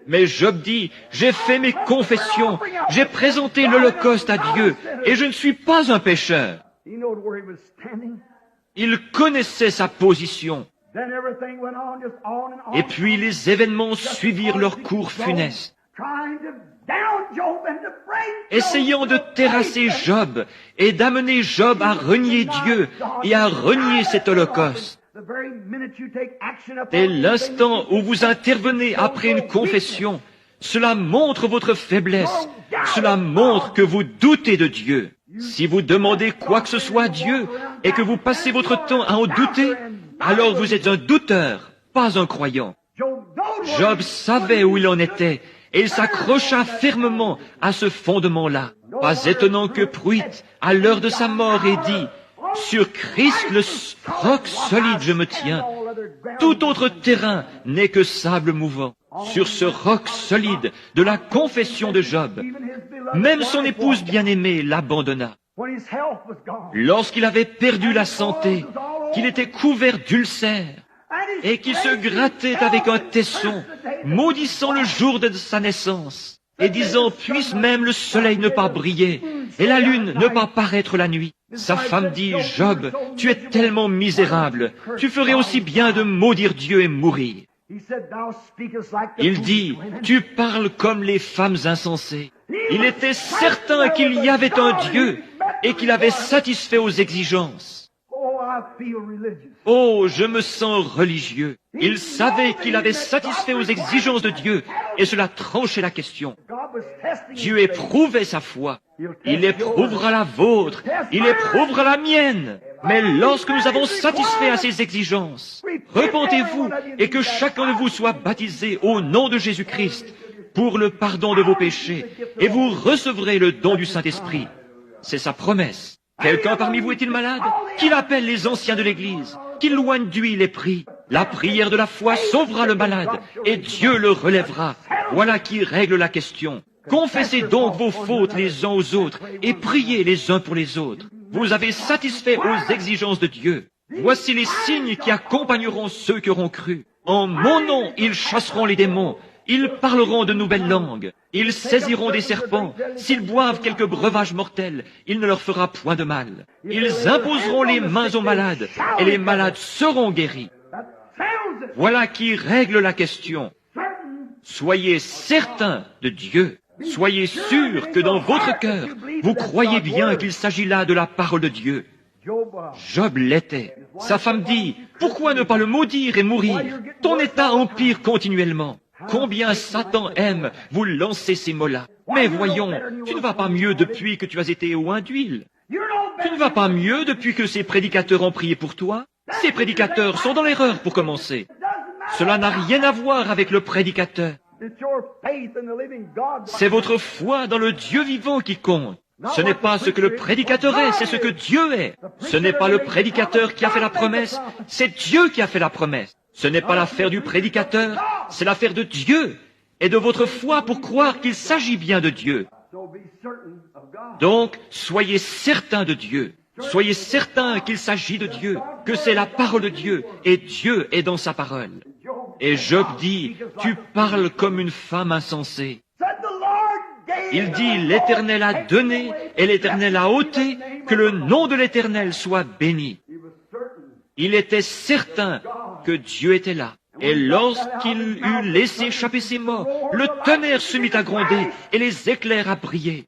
Mais Job dit, j'ai fait mes confessions, j'ai présenté l'Holocauste à Dieu, et je ne suis pas un pécheur. Il connaissait sa position. Et puis les événements suivirent leur cours funeste, essayant de terrasser Job et d'amener Job à renier Dieu et à renier cet holocauste. Dès l'instant où vous intervenez après une confession, cela montre votre faiblesse, cela montre que vous doutez de Dieu. Si vous demandez quoi que ce soit à Dieu et que vous passez votre temps à en douter, alors vous êtes un douteur, pas un croyant. Job savait où il en était et il s'accrocha fermement à ce fondement-là. Pas étonnant que Pruitt, à l'heure de sa mort, ait dit « Sur Christ, le roc solide, je me tiens. Tout autre terrain n'est que sable mouvant. » Sur ce roc solide de la confession de Job, même son épouse bien-aimée l'abandonna. Lorsqu'il avait perdu la santé, qu'il était couvert d'ulcères, et qu'il se grattait avec un tesson, maudissant le jour de sa naissance, et disant, puisse même le soleil ne pas briller, et la lune ne pas paraître la nuit. Sa femme dit, Job, tu es tellement misérable, tu ferais aussi bien de maudire Dieu et mourir. Il dit, tu parles comme les femmes insensées. Il était certain qu'il y avait un Dieu et qu'il avait satisfait aux exigences. Oh, je me sens religieux. Il savait qu'il avait satisfait aux exigences de Dieu et cela tranchait la question. Dieu éprouvait sa foi. Il éprouvera la vôtre. Il éprouvera la mienne. Mais lorsque nous avons satisfait à ses exigences, repentez-vous et que chacun de vous soit baptisé au nom de Jésus-Christ pour le pardon de vos péchés et vous recevrez le don du Saint-Esprit. C'est sa promesse. Quelqu'un parmi vous est-il malade? Qu'il appelle les anciens de l'Église, qu'il loigne d'huile et prie. La prière de la foi sauvera le malade, et Dieu le relèvera. Voilà qui règle la question. Confessez donc vos fautes les uns aux autres, et priez les uns pour les autres. Vous avez satisfait aux exigences de Dieu. Voici les signes qui accompagneront ceux qui auront cru. En mon nom, ils chasseront les démons. Ils parleront de nouvelles langues. Ils saisiront des serpents. S'ils boivent quelques breuvages mortels, il ne leur fera point de mal. Ils imposeront les mains aux malades, et les malades seront guéris. Voilà qui règle la question. Soyez certains de Dieu. Soyez sûrs que dans votre cœur, vous croyez bien qu'il s'agit là de la parole de Dieu. Job l'était. Sa femme dit, « Pourquoi ne pas le maudire et mourir? Ton état empire continuellement. » Combien Satan aime vous lancer ces mots-là. Mais voyons, tu ne vas pas mieux depuis que tu as été oint d'huile. Tu ne vas pas mieux depuis que ces prédicateurs ont prié pour toi. Ces prédicateurs sont dans l'erreur pour commencer. Cela n'a rien à voir avec le prédicateur. C'est votre foi dans le Dieu vivant qui compte. Ce n'est pas ce que le prédicateur est, c'est ce que Dieu est. Ce n'est pas le prédicateur qui a fait la promesse, c'est Dieu qui a fait la promesse. Ce n'est pas l'affaire du prédicateur, c'est l'affaire de Dieu et de votre foi pour croire qu'il s'agit bien de Dieu. Donc, soyez certains de Dieu. Soyez certains qu'il s'agit de Dieu, que c'est la parole de Dieu et Dieu est dans sa parole. Et Job dit, tu parles comme une femme insensée. Il dit, l'Éternel a donné et l'Éternel a ôté, que le nom de l'Éternel soit béni. Il était certain que Dieu était là. Et lorsqu'il eut laissé échapper ses mots, le tonnerre se mit à gronder et les éclairs à briller.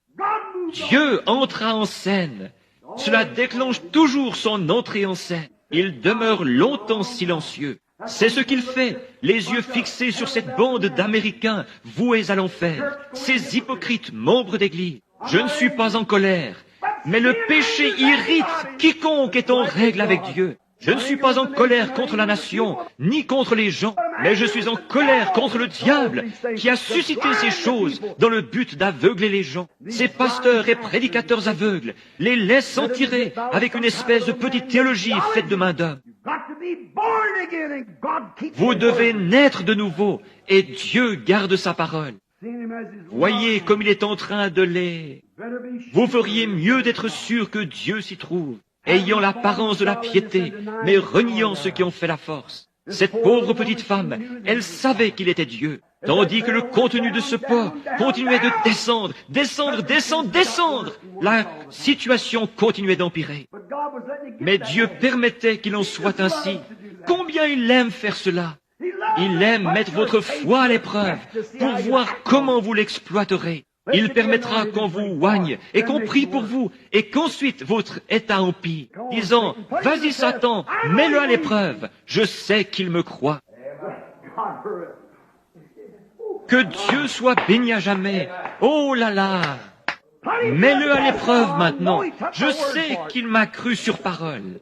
Dieu entra en scène. Cela déclenche toujours son entrée en scène. Il demeure longtemps silencieux. C'est ce qu'il fait, les yeux fixés sur cette bande d'Américains voués à l'enfer, ces hypocrites membres d'Église. Je ne suis pas en colère, mais le péché irrite quiconque est en règle avec Dieu. Je ne suis pas en colère contre la nation, ni contre les gens, mais je suis en colère contre le diable qui a suscité ces choses dans le but d'aveugler les gens. Ces pasteurs et prédicateurs aveugles les laissent en tirer avec une espèce de petite théologie faite de main d'homme. Vous devez naître de nouveau et Dieu garde sa parole. Voyez comme il est en train de les... Vous feriez mieux d'être sûr que Dieu s'y trouve, ayant l'apparence de la piété, mais reniant ceux qui ont fait la force. Cette pauvre petite femme, elle savait qu'il était Dieu, tandis que le contenu de ce pot continuait de descendre, descendre, descendre, descendre. La situation continuait d'empirer. Mais Dieu permettait qu'il en soit ainsi. Combien il aime faire cela. Il aime mettre votre foi à l'épreuve pour voir comment vous l'exploiterez. Il permettra qu'on vous oigne et qu'on prie pour vous et qu'ensuite votre état empire, disant, vas-y Satan, mets-le à l'épreuve, je sais qu'il me croit. Que Dieu soit béni à jamais. Oh là là! Mets-le à l'épreuve maintenant. Je sais qu'il m'a cru sur parole.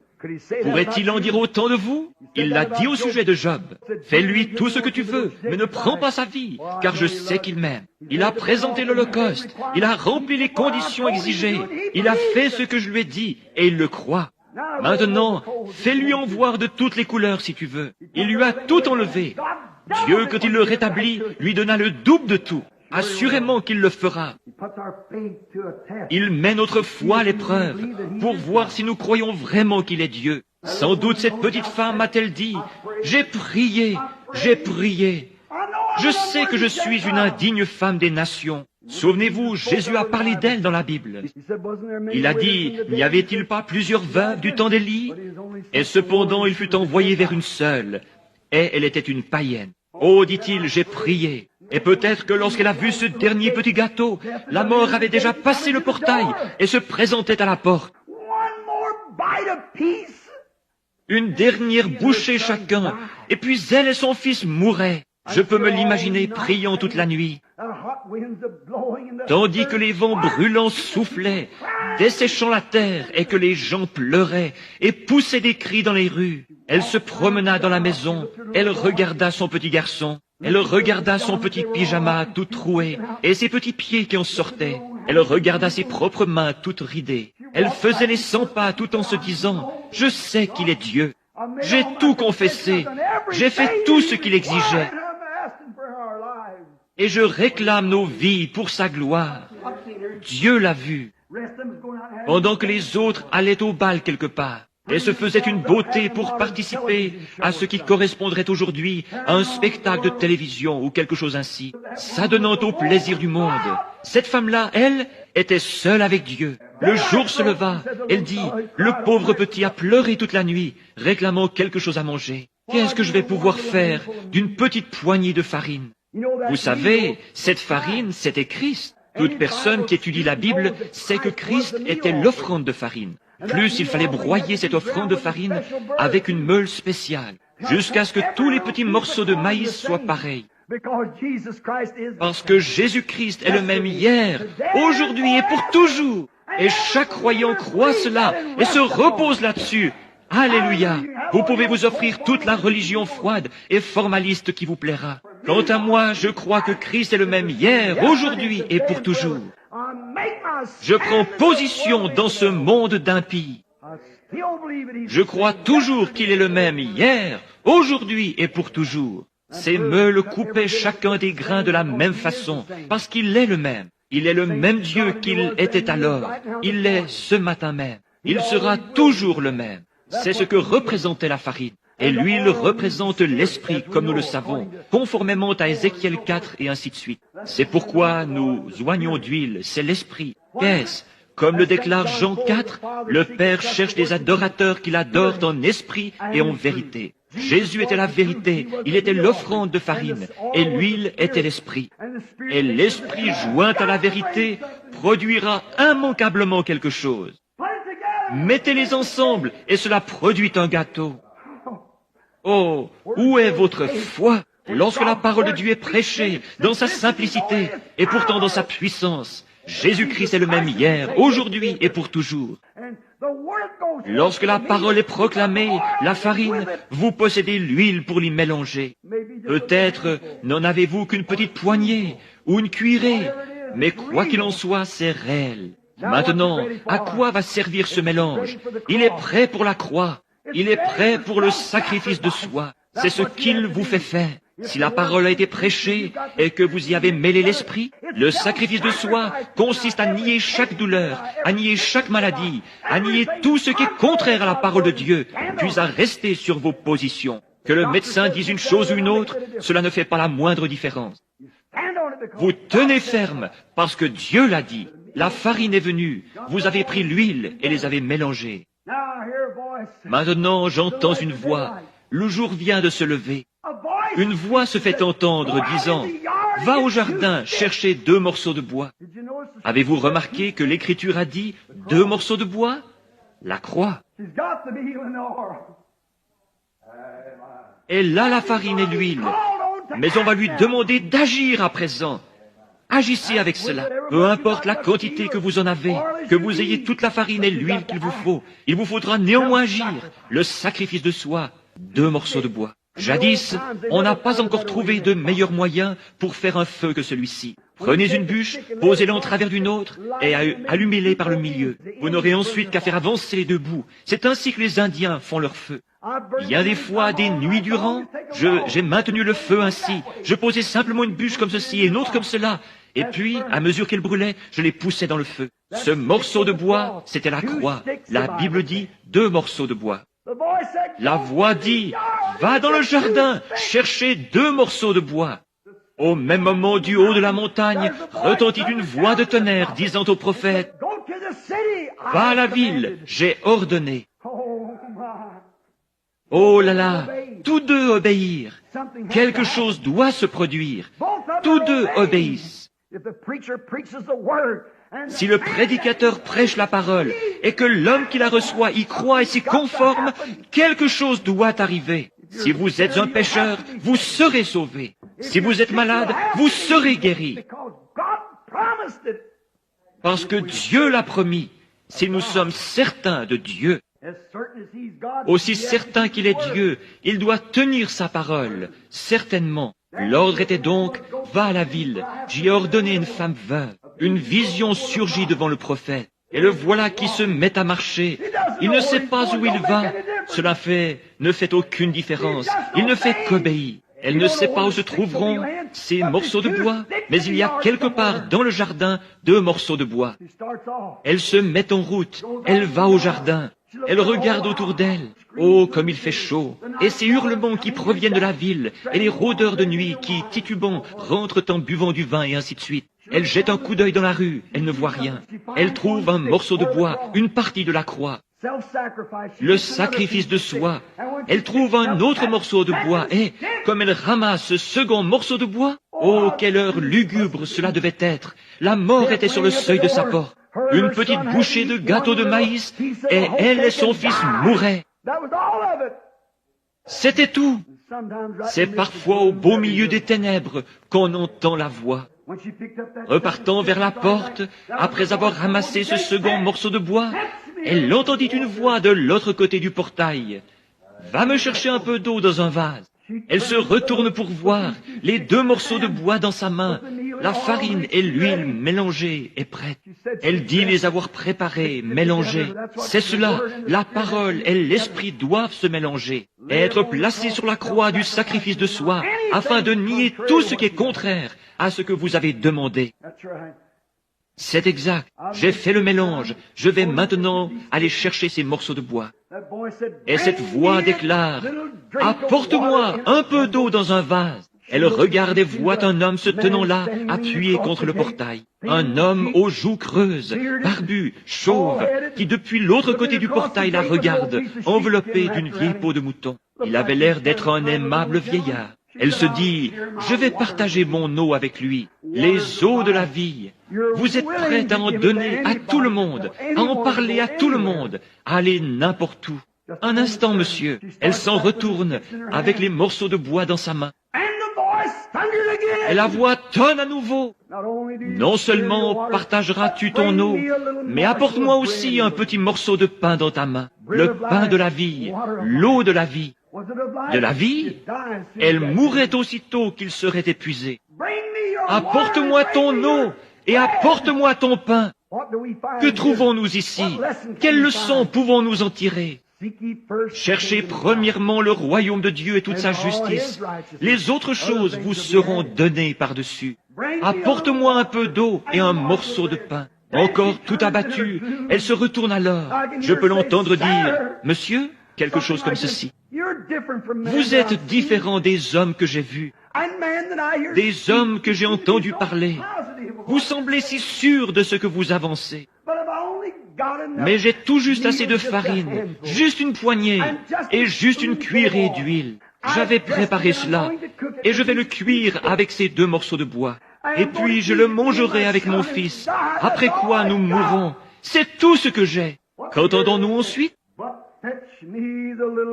Pourrait-il en dire autant de vous? Il l'a dit au sujet de Job. Fais-lui tout ce que tu veux, mais ne prends pas sa vie, car je sais qu'il m'aime. Il a présenté l'Holocauste, il a rempli les conditions exigées, il a fait ce que je lui ai dit, et il le croit. Maintenant, fais-lui en voir de toutes les couleurs si tu veux. Il lui a tout enlevé. Dieu, quand il le rétablit, lui donna le double de tout. Assurément qu'il le fera. Il met notre foi à l'épreuve pour voir si nous croyons vraiment qu'il est Dieu. Sans doute cette petite femme a-t-elle dit, j'ai prié, j'ai prié. Je sais que je suis une indigne femme des nations. Souvenez-vous, Jésus a parlé d'elle dans la Bible. Il a dit, n'y avait-il pas plusieurs veuves du temps d'Élie? Et cependant il fut envoyé vers une seule, et elle était une païenne. Oh, dit-il, j'ai prié. Et peut-être que lorsqu'elle a vu ce dernier petit gâteau, la mort avait déjà passé le portail et se présentait à la porte. Une dernière bouchée chacun, et puis elle et son fils mouraient. Je peux me l'imaginer priant toute la nuit, tandis que les vents brûlants soufflaient, desséchant la terre, et que les gens pleuraient et poussaient des cris dans les rues. Elle se promena dans la maison, elle regarda son petit garçon, elle regarda son petit pyjama tout troué et ses petits pieds qui en sortaient. Elle regarda ses propres mains toutes ridées. Elle faisait les 100 pas tout en se disant, « Je sais qu'il est Dieu. J'ai tout confessé. J'ai fait tout ce qu'il exigeait. Et je réclame nos vies pour sa gloire. » Dieu l'a vu. Pendant que les autres allaient au bal quelque part et se faisaient une beauté pour participer à ce qui correspondrait aujourd'hui à un spectacle de télévision ou quelque chose ainsi, s'adonnant au plaisir du monde. Cette femme-là, elle, était seule avec Dieu. Le jour se leva, elle dit, « Le pauvre petit a pleuré toute la nuit, réclamant quelque chose à manger. Qu'est-ce que je vais pouvoir faire d'une petite poignée de farine ?» Vous savez, cette farine, c'était Christ. Toute personne qui étudie la Bible sait que Christ était l'offrande de farine. Plus il fallait broyer cette offrande de farine avec une meule spéciale, jusqu'à ce que tous les petits morceaux de maïs soient pareils. Parce que Jésus-Christ est le même hier, aujourd'hui et pour toujours. Et chaque croyant croit cela et se repose là-dessus. Alléluia! Vous pouvez vous offrir toute la religion froide et formaliste qui vous plaira. Quant à moi, je crois que Christ est le même hier, aujourd'hui et pour toujours. Je prends position dans ce monde d'impies. Je crois toujours qu'il est le même hier, aujourd'hui et pour toujours. Ces meules coupaient chacun des grains de la même façon, parce qu'il est le même. Il est le même Dieu qu'il était alors. Il l'est ce matin même. Il sera toujours le même. C'est ce que représentait la farine. Et l'huile représente l'esprit, comme nous le savons, conformément à Ézéchiel 4 et ainsi de suite. C'est pourquoi nous oignons d'huile, c'est l'esprit. Qu'est-ce? Comme le déclare Jean 4, le Père cherche des adorateurs qui l'adorent en esprit et en vérité. Jésus était la vérité, il était l'offrande de farine, et l'huile était l'esprit. Et l'esprit joint à la vérité produira immanquablement quelque chose. Mettez-les ensemble et cela produit un gâteau. Oh, où est votre foi lorsque la parole de Dieu est prêchée dans sa simplicité et pourtant dans sa puissance? Jésus-Christ est le même hier, aujourd'hui et pour toujours. Lorsque la parole est proclamée, la farine, vous possédez l'huile pour l'y mélanger. Peut-être n'en avez-vous qu'une petite poignée ou une cuillerée, mais quoi qu'il en soit, c'est réel. Maintenant, à quoi va servir ce mélange? Il est prêt pour la croix. Il est prêt pour le sacrifice de soi. C'est ce qu'il vous fait faire. Si la parole a été prêchée et que vous y avez mêlé l'esprit, le sacrifice de soi consiste à nier chaque douleur, à nier chaque maladie, à nier tout ce qui est contraire à la parole de Dieu, puis à rester sur vos positions. Que le médecin dise une chose ou une autre, cela ne fait pas la moindre différence. Vous tenez ferme parce que Dieu l'a dit. La farine est venue, vous avez pris l'huile et les avez mélangées. Maintenant, j'entends une voix. Le jour vient de se lever. Une voix se fait entendre disant, « Va au jardin chercher 2 morceaux de bois. » Avez-vous remarqué que l'Écriture a dit 2 morceaux de bois? La croix. Elle a la farine et l'huile, mais on va lui demander d'agir à présent. Agissez avec cela. Peu importe la quantité que vous en avez, que vous ayez toute la farine et l'huile qu'il vous faut, il vous faudra néanmoins agir. Le sacrifice de soi, 2 morceaux de bois. Jadis, on n'a pas encore trouvé de meilleur moyen pour faire un feu que celui-ci. Prenez une bûche, posez-la en travers d'une autre et allumez-les par le milieu. Vous n'aurez ensuite qu'à faire avancer les 2 bouts. C'est ainsi que les Indiens font leur feu. Il y a des fois, des nuits durant, j'ai maintenu le feu ainsi. Je posais simplement une bûche comme ceci et une autre comme cela. Et puis, à mesure qu'elle brûlait, je les poussais dans le feu. Ce morceau de bois, c'était la croix. La Bible dit 2 morceaux de bois. La voix dit, va dans le jardin, chercher 2 morceaux de bois. Au même moment, du haut de la montagne, retentit une voix de tonnerre disant au prophète, va à la ville, j'ai ordonné. Oh là là, tous 2 obéirent. Quelque chose doit se produire. Tous 2 obéissent. Si le prédicateur prêche la parole et que l'homme qui la reçoit y croit et s'y conforme, quelque chose doit arriver. Si vous êtes un pécheur, vous serez sauvé. Si vous êtes malade, vous serez guéri. Parce que Dieu l'a promis. Si nous sommes certains de Dieu, aussi certain qu'il est Dieu, il doit tenir sa parole, certainement. L'ordre était donc, va à la ville, j'y ai ordonné une femme veuve. Une vision surgit devant le prophète. Et le voilà qui se met à marcher. Il ne sait pas où il va. Cela ne fait aucune différence. Il ne fait qu'obéir. Elle ne sait pas où se trouveront ces morceaux de bois, mais il y a quelque part dans le jardin 2 morceaux de bois. Elle se met en route, elle va au jardin, elle regarde autour d'elle. Oh, comme il fait chaud! Et ces hurlements qui proviennent de la ville, et les rôdeurs de nuit qui, titubant, rentrent en buvant du vin, et ainsi de suite. Elle jette un coup d'œil dans la rue, elle ne voit rien. Elle trouve un morceau de bois, une partie de la croix. Le sacrifice de soi. Elle trouve un autre morceau de bois et, comme elle ramasse ce second morceau de bois, oh, quelle heure lugubre cela devait être! La mort était sur le seuil de sa porte. Une petite bouchée de gâteau de maïs et elle et son fils mouraient. C'était tout. C'est parfois au beau milieu des ténèbres qu'on entend la voix. Repartant vers la porte, après avoir ramassé ce second morceau de bois, elle entendit une voix de l'autre côté du portail. « Va me chercher un peu d'eau dans un vase. » Elle se retourne pour voir les 2 morceaux de bois dans sa main. La farine et l'huile mélangées est prête. Elle dit les avoir préparées, mélangées. C'est cela, la parole et l'esprit doivent se mélanger, et être placés sur la croix du sacrifice de soi, afin de nier tout ce qui est contraire à ce que vous avez demandé. C'est exact. J'ai fait le mélange. Je vais maintenant aller chercher ces morceaux de bois. Et cette voix déclare, « Apporte-moi un peu d'eau dans un vase. » Elle regarde et voit un homme se tenant là, appuyé contre le portail. Un homme aux joues creuses, barbu, chauve, qui depuis l'autre côté du portail la regarde, enveloppé d'une vieille peau de mouton. Il avait l'air d'être un aimable vieillard. Elle se dit, je vais partager mon eau avec lui, les eaux de la vie. Vous êtes prête à en donner à tout le monde, à en parler à tout le monde, à aller n'importe où. Un instant, monsieur, elle s'en retourne avec les morceaux de bois dans sa main. Et la voix tonne à nouveau. Non seulement partageras-tu ton eau, mais apporte-moi aussi un petit morceau de pain dans ta main, le pain de la vie, l'eau de la vie. De la vie, elle mourrait aussitôt qu'il serait épuisé. Apporte-moi ton eau et apporte-moi ton pain. Que trouvons-nous ici? Quelle leçon pouvons-nous en tirer? Cherchez premièrement le royaume de Dieu et toute sa justice. Les autres choses vous seront données par-dessus. Apporte-moi un peu d'eau et un morceau de pain. Encore tout abattue, elle se retourne alors. Je peux l'entendre dire, « Monsieur ?» quelque chose comme ceci. Vous êtes différent des hommes que j'ai vus, des hommes que j'ai entendus parler. Vous semblez si sûr de ce que vous avancez. Mais j'ai tout juste assez de farine, juste une poignée et juste une cuillerée d'huile. J'avais préparé cela et je vais le cuire avec ces 2 morceaux de bois. Et puis je le mangerai avec mon fils, après quoi nous mourrons. C'est tout ce que j'ai. Qu'entendons-nous ensuite?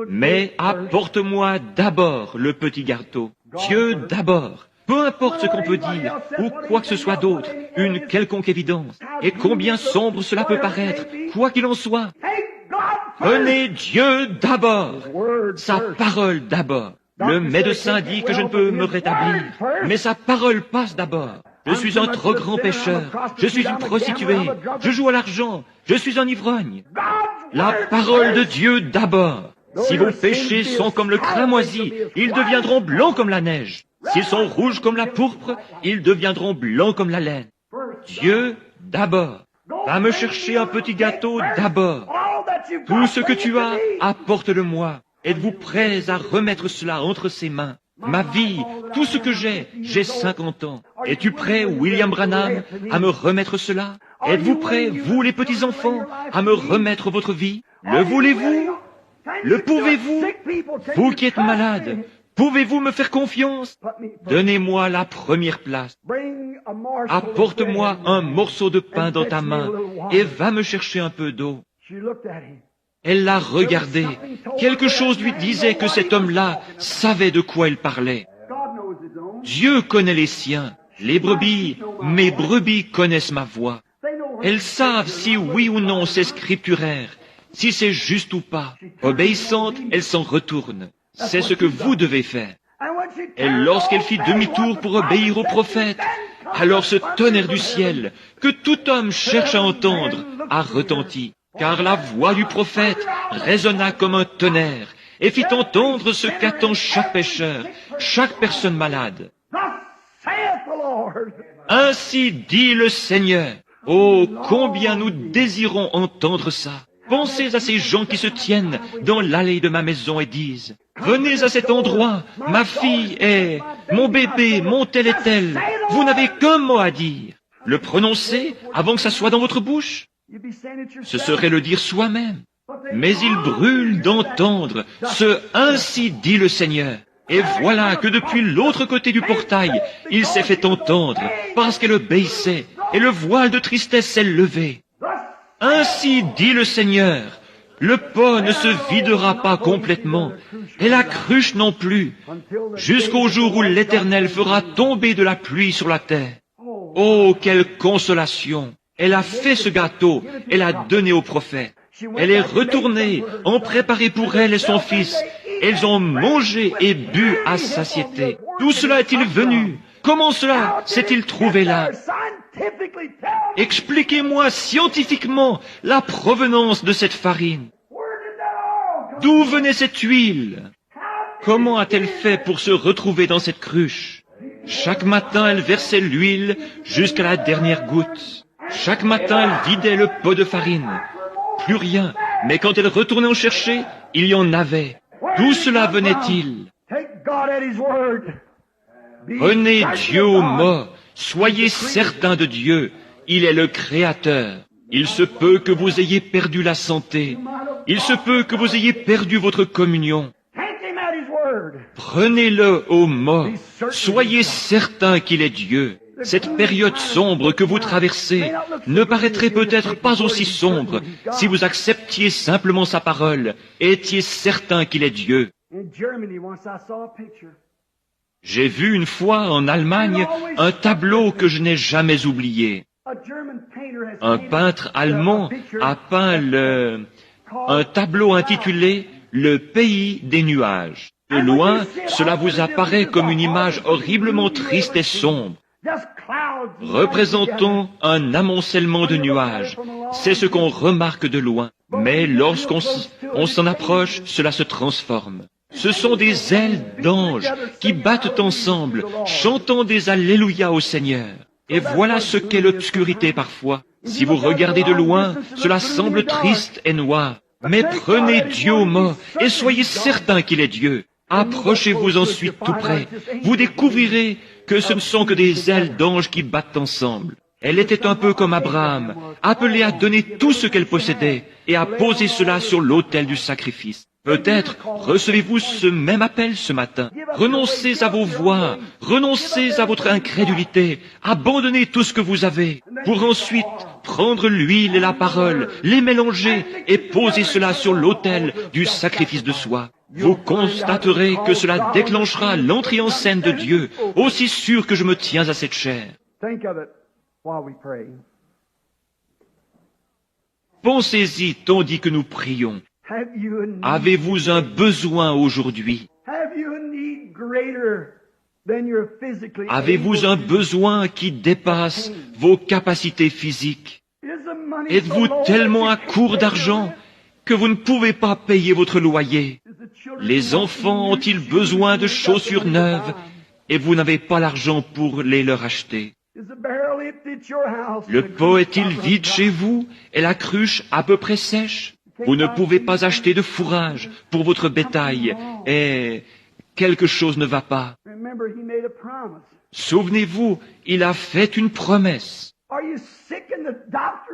Mais apporte-moi d'abord le petit gâteau. Dieu d'abord. Peu importe ce qu'on peut dire, ou quoi que ce soit d'autre, une quelconque évidence. Et combien sombre cela peut paraître, quoi qu'il en soit. Prenez Dieu d'abord, sa parole d'abord. Le médecin dit que je ne peux me rétablir, mais sa parole passe d'abord. Je suis un trop grand pécheur, je suis une prostituée, je joue à l'argent, je suis un ivrogne. La parole de Dieu d'abord. Si vos péchés sont comme le cramoisi, ils deviendront blancs comme la neige. S'ils sont rouges comme la pourpre, ils deviendront blancs comme la laine. Dieu d'abord. Va me chercher un petit gâteau d'abord. Tout ce que tu as, apporte-le-moi. Êtes-vous prêts à remettre cela entre ses mains? Ma vie, tout ce que j'ai 50 ans. Es-tu prêt, William Branham, à me remettre cela? Êtes-vous prêts, vous les petits-enfants, à me remettre votre vie? Le voulez-vous? Le pouvez-vous? Vous qui êtes malade, pouvez-vous me faire confiance? Donnez-moi la première place. Apporte-moi un morceau de pain dans ta main et va me chercher un peu d'eau. Elle l'a regardé. Quelque chose lui disait que cet homme-là savait de quoi il parlait. Dieu connaît les siens. Les brebis, mes brebis connaissent ma voix. Elles savent si oui ou non c'est scripturaire, si c'est juste ou pas. Obéissante, elles s'en retournent. C'est ce que vous devez faire. Et lorsqu'elle fit demi-tour pour obéir au prophète, Alors ce tonnerre du ciel, que tout homme cherche à entendre, a retenti, car la voix du prophète résonna comme un tonnerre, et fit entendre ce qu'attend chaque pécheur, chaque personne malade. Ainsi dit le Seigneur. Oh, combien nous désirons entendre ça. Pensez à ces gens qui se tiennent dans l'allée de ma maison et disent, « Venez à cet endroit, ma fille est, mon bébé, mon tel et tel. » Vous n'avez qu'un mot à dire. Le prononcer avant que ça soit dans votre bouche. Ce serait le dire soi-même. Mais il brûle d'entendre ce « Ainsi dit le Seigneur ». Et voilà que depuis l'autre côté du portail, il s'est fait entendre, parce qu'elle obéissait, et le voile de tristesse s'est levé. Ainsi dit le Seigneur, le pot ne se videra pas complètement, et la cruche non plus, jusqu'au jour où l'Éternel fera tomber de la pluie sur la terre. Oh, quelle consolation! Elle a fait ce gâteau, elle l'a donné au prophète. Elle est retournée, en préparé pour elle et son fils. Elles ont mangé et bu à satiété. D'où cela est-il venu? Comment cela s'est-il trouvé là? Expliquez-moi scientifiquement la provenance de cette farine. D'où venait cette huile? Comment a-t-elle fait pour se retrouver dans cette cruche? Chaque matin, elle versait l'huile jusqu'à la dernière goutte. Chaque matin, elle vidait le pot de farine. Plus rien, mais quand elle retournait en chercher, il y en avait. D'où cela venait-il? Prenez Dieu au mot, soyez certains de Dieu, il est le Créateur. Il se peut que vous ayez perdu la santé, il se peut que vous ayez perdu votre communion. Prenez-le au mot, soyez certains qu'il est Dieu. Cette période sombre que vous traversez ne paraîtrait peut-être pas aussi sombre si vous acceptiez simplement sa parole et étiez certain qu'il est Dieu. J'ai vu une fois en Allemagne un tableau que je n'ai jamais oublié. Un peintre allemand a peint un tableau intitulé « Le pays des nuages ». De loin, cela vous apparaît comme une image horriblement triste et sombre. Représentant un amoncellement de nuages. C'est ce qu'on remarque de loin. Mais lorsqu'on s'en approche, cela se transforme. Ce sont des ailes d'anges qui battent ensemble, chantant des Alléluia au Seigneur. Et voilà ce qu'est l'obscurité parfois. Si vous regardez de loin, cela semble triste et noir. Mais prenez Dieu au mot et soyez certains qu'il est Dieu. Approchez-vous ensuite tout près. Vous découvrirez que ce ne sont que des ailes d'anges qui battent ensemble. Elle était un peu comme Abraham, appelée à donner tout ce qu'elle possédait et à poser cela sur l'autel du sacrifice. Peut-être recevez-vous ce même appel ce matin. Renoncez à vos voies, renoncez à votre incrédulité, abandonnez tout ce que vous avez, pour ensuite prendre l'huile et la parole, les mélanger et poser cela sur l'autel du sacrifice de soi. Vous constaterez que cela déclenchera l'entrée en scène de Dieu, aussi sûr que je me tiens à cette chair. Pensez-y tandis que nous prions. Avez-vous un besoin aujourd'hui? Avez-vous un besoin qui dépasse vos capacités physiques? Êtes-vous tellement à court d'argent que vous ne pouvez pas payer votre loyer? Les enfants ont-ils besoin de chaussures neuves et vous n'avez pas l'argent pour les leur acheter? Le pot est-il vide chez vous et la cruche à peu près sèche? Vous ne pouvez pas acheter de fourrage pour votre bétail et quelque chose ne va pas. Souvenez-vous, il a fait une promesse.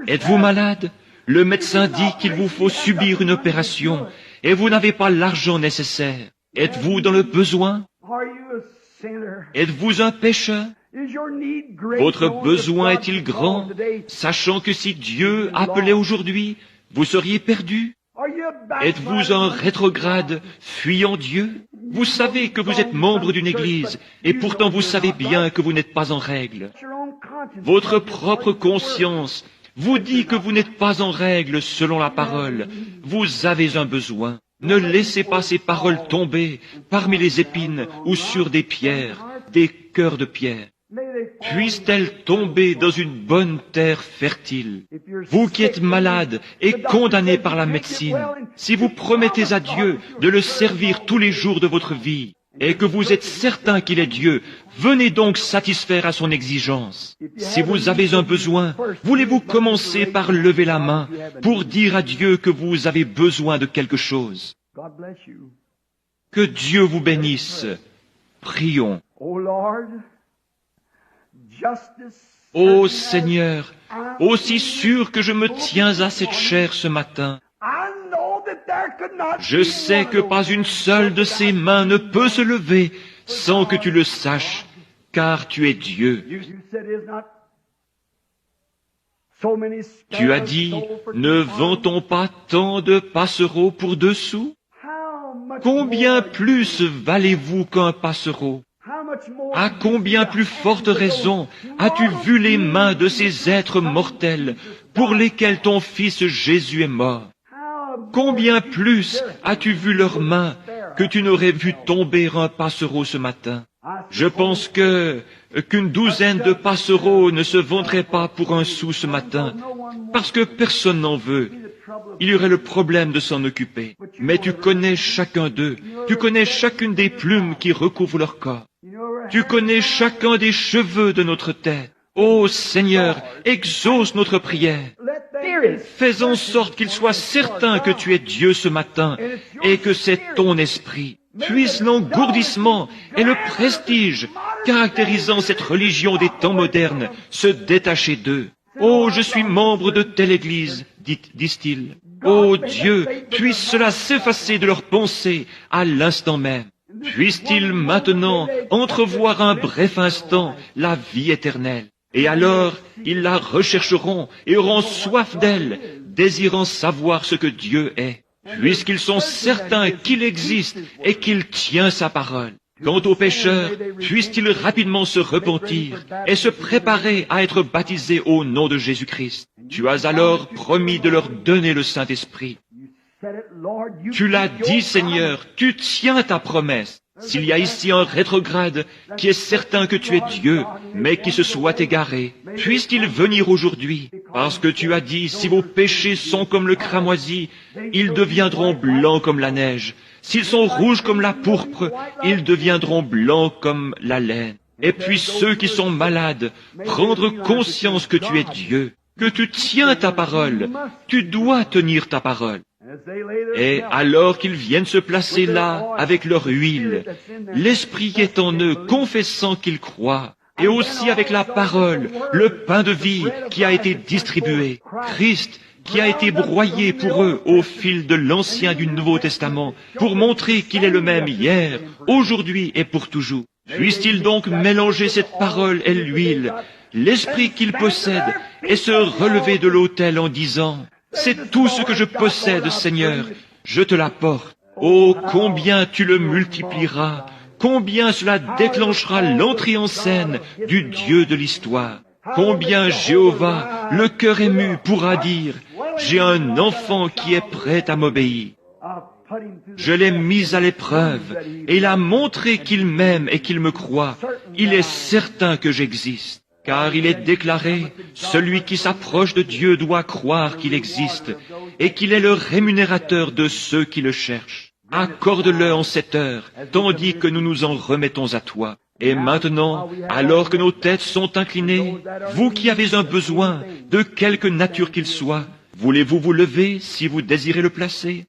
Êtes-vous malade? Le médecin dit qu'il vous faut subir une opération et vous n'avez pas l'argent nécessaire. Êtes-vous dans le besoin? Êtes-vous un pécheur? Votre besoin est-il grand, sachant que si Dieu appelait aujourd'hui, vous seriez perdu? Êtes-vous un rétrograde fuyant Dieu? Vous savez que vous êtes membre d'une église, et pourtant vous savez bien que vous n'êtes pas en règle. Votre propre conscience vous dit que vous n'êtes pas en règle selon la parole. Vous avez un besoin. Ne laissez pas ces paroles tomber parmi les épines ou sur des pierres, des cœurs de pierre. puisse-t-elle tomber dans une bonne terre fertile. Vous qui êtes malade et condamné par la médecine, si vous promettez à Dieu de le servir tous les jours de votre vie, et que vous êtes certain qu'il est Dieu, venez donc satisfaire à son exigence. Si vous avez un besoin, voulez-vous commencer par lever la main pour dire à Dieu que vous avez besoin de quelque chose? Que Dieu vous bénisse. Prions. Ô Seigneur, aussi sûr que je me tiens à cette chair ce matin, je sais que pas une seule de ces mains ne peut se lever sans que tu le saches, car tu es Dieu. Tu as dit, ne vend-on pas tant de passereaux pour 2 sous? Combien plus valez-vous qu'un passereau? À combien plus forte raison as-tu vu les mains de ces êtres mortels pour lesquels ton Fils Jésus est mort? Combien plus as-tu vu leurs mains que tu n'aurais vu tomber un passereau ce matin? Je pense qu'une douzaine de passereaux ne se vendraient pas pour 1 sou ce matin, parce que personne n'en veut. Il y aurait le problème de s'en occuper. Mais tu connais chacun d'eux. Tu connais chacune des plumes qui recouvrent leur corps. Tu connais chacun des cheveux de notre tête. Ô Seigneur, exauce notre prière. Fais en sorte qu'ils soient certains que tu es Dieu ce matin et que c'est ton esprit. Puisse l'engourdissement et le prestige caractérisant cette religion des temps modernes se détacher d'eux. Oh, je suis membre de telle église, disent-ils. Oh Dieu, puisse cela s'effacer de leurs pensées à l'instant même. Puisse-t-il maintenant entrevoir un bref instant la vie éternelle. Et alors, ils la rechercheront et auront soif d'elle, désirant savoir ce que Dieu est, puisqu'ils sont certains qu'il existe et qu'il tient sa parole. Quant aux pécheurs, puissent-ils rapidement se repentir et se préparer à être baptisés au nom de Jésus-Christ. Tu as alors promis de leur donner le Saint-Esprit. Tu l'as dit, Seigneur, tu tiens ta promesse. S'il y a ici un rétrograde qui est certain que tu es Dieu, mais qui se soit égaré, puisse-t-il venir aujourd'hui, parce que tu as dit, si vos péchés sont comme le cramoisi, ils deviendront blancs comme la neige. S'ils sont rouges comme la pourpre, ils deviendront blancs comme la laine. Et puis ceux qui sont malades, prendre conscience que tu es Dieu, que tu tiens ta parole, tu dois tenir ta parole. Et alors qu'ils viennent se placer là avec leur huile, l'Esprit est en eux, confessant qu'ils croient, et aussi avec la parole, le pain de vie qui a été distribué, Christ qui a été broyé pour eux au fil de l'Ancien et du Nouveau Testament, pour montrer qu'il est le même hier, aujourd'hui et pour toujours. Puisse-t-il donc mélanger cette parole et l'huile, l'Esprit qu'il possède, et se relever de l'autel en disant, c'est tout ce que je possède, Seigneur, je te l'apporte. Oh, combien tu le multiplieras, combien cela déclenchera l'entrée en scène du Dieu de l'histoire. Combien Jéhovah, le cœur ému, pourra dire, j'ai un enfant qui est prêt à m'obéir. Je l'ai mis à l'épreuve, et il a montré qu'il m'aime et qu'il me croit. Il est certain que j'existe. Car il est déclaré, celui qui s'approche de Dieu doit croire qu'il existe et qu'il est le rémunérateur de ceux qui le cherchent. Accorde-le en cette heure, tandis que nous nous en remettons à toi. Et maintenant, alors que nos têtes sont inclinées, vous qui avez un besoin, de quelque nature qu'il soit, voulez-vous vous lever si vous désirez le placer?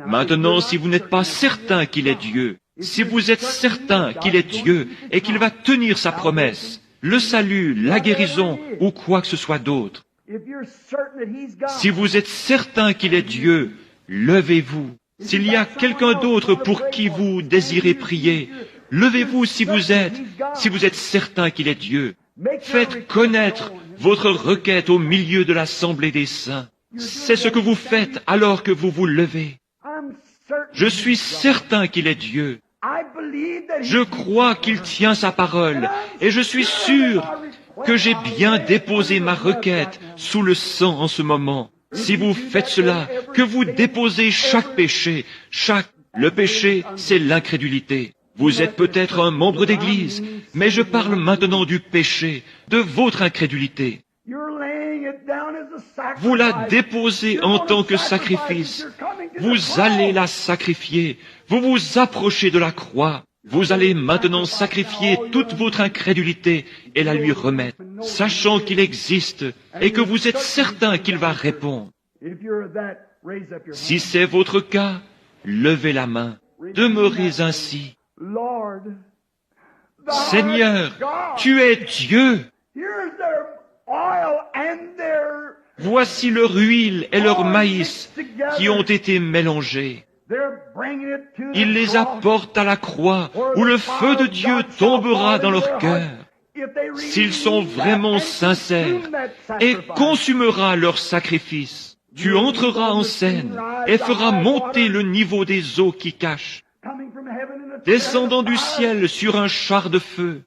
Maintenant, si vous n'êtes pas certain qu'il est Dieu, si vous êtes certain qu'il est Dieu et qu'il va tenir sa promesse, le salut, la guérison ou quoi que ce soit d'autre. Si vous êtes certain qu'il est Dieu, levez-vous. S'il y a quelqu'un d'autre pour qui vous désirez prier, levez-vous si vous êtes certain qu'il est Dieu. Faites connaître votre requête au milieu de l'assemblée des saints. C'est ce que vous faites alors que vous vous levez. Je suis certain qu'il est Dieu. Je crois qu'il tient sa parole et je suis sûr que j'ai bien déposé ma requête sous le sang en ce moment. Si vous faites cela, que vous déposez chaque péché, le péché, c'est l'incrédulité. Vous êtes peut-être un membre d'Église, mais je parle maintenant du péché, de votre incrédulité. Vous la déposez en tant que sacrifice. Vous allez la sacrifier. Vous vous approchez de la croix. Vous allez maintenant sacrifier toute votre incrédulité et la lui remettre, sachant qu'il existe et que vous êtes certain qu'il va répondre. Si c'est votre cas, levez la main. Demeurez ainsi. Seigneur, tu es Dieu. Voici leur huile et leur maïs qui ont été mélangés. Ils les apportent à la croix où le feu de Dieu tombera dans leur cœur. S'ils sont vraiment sincères, et consumera leur sacrifice, tu entreras en scène et feras monter le niveau des eaux qui cachent. Descendant du ciel sur un char de feu,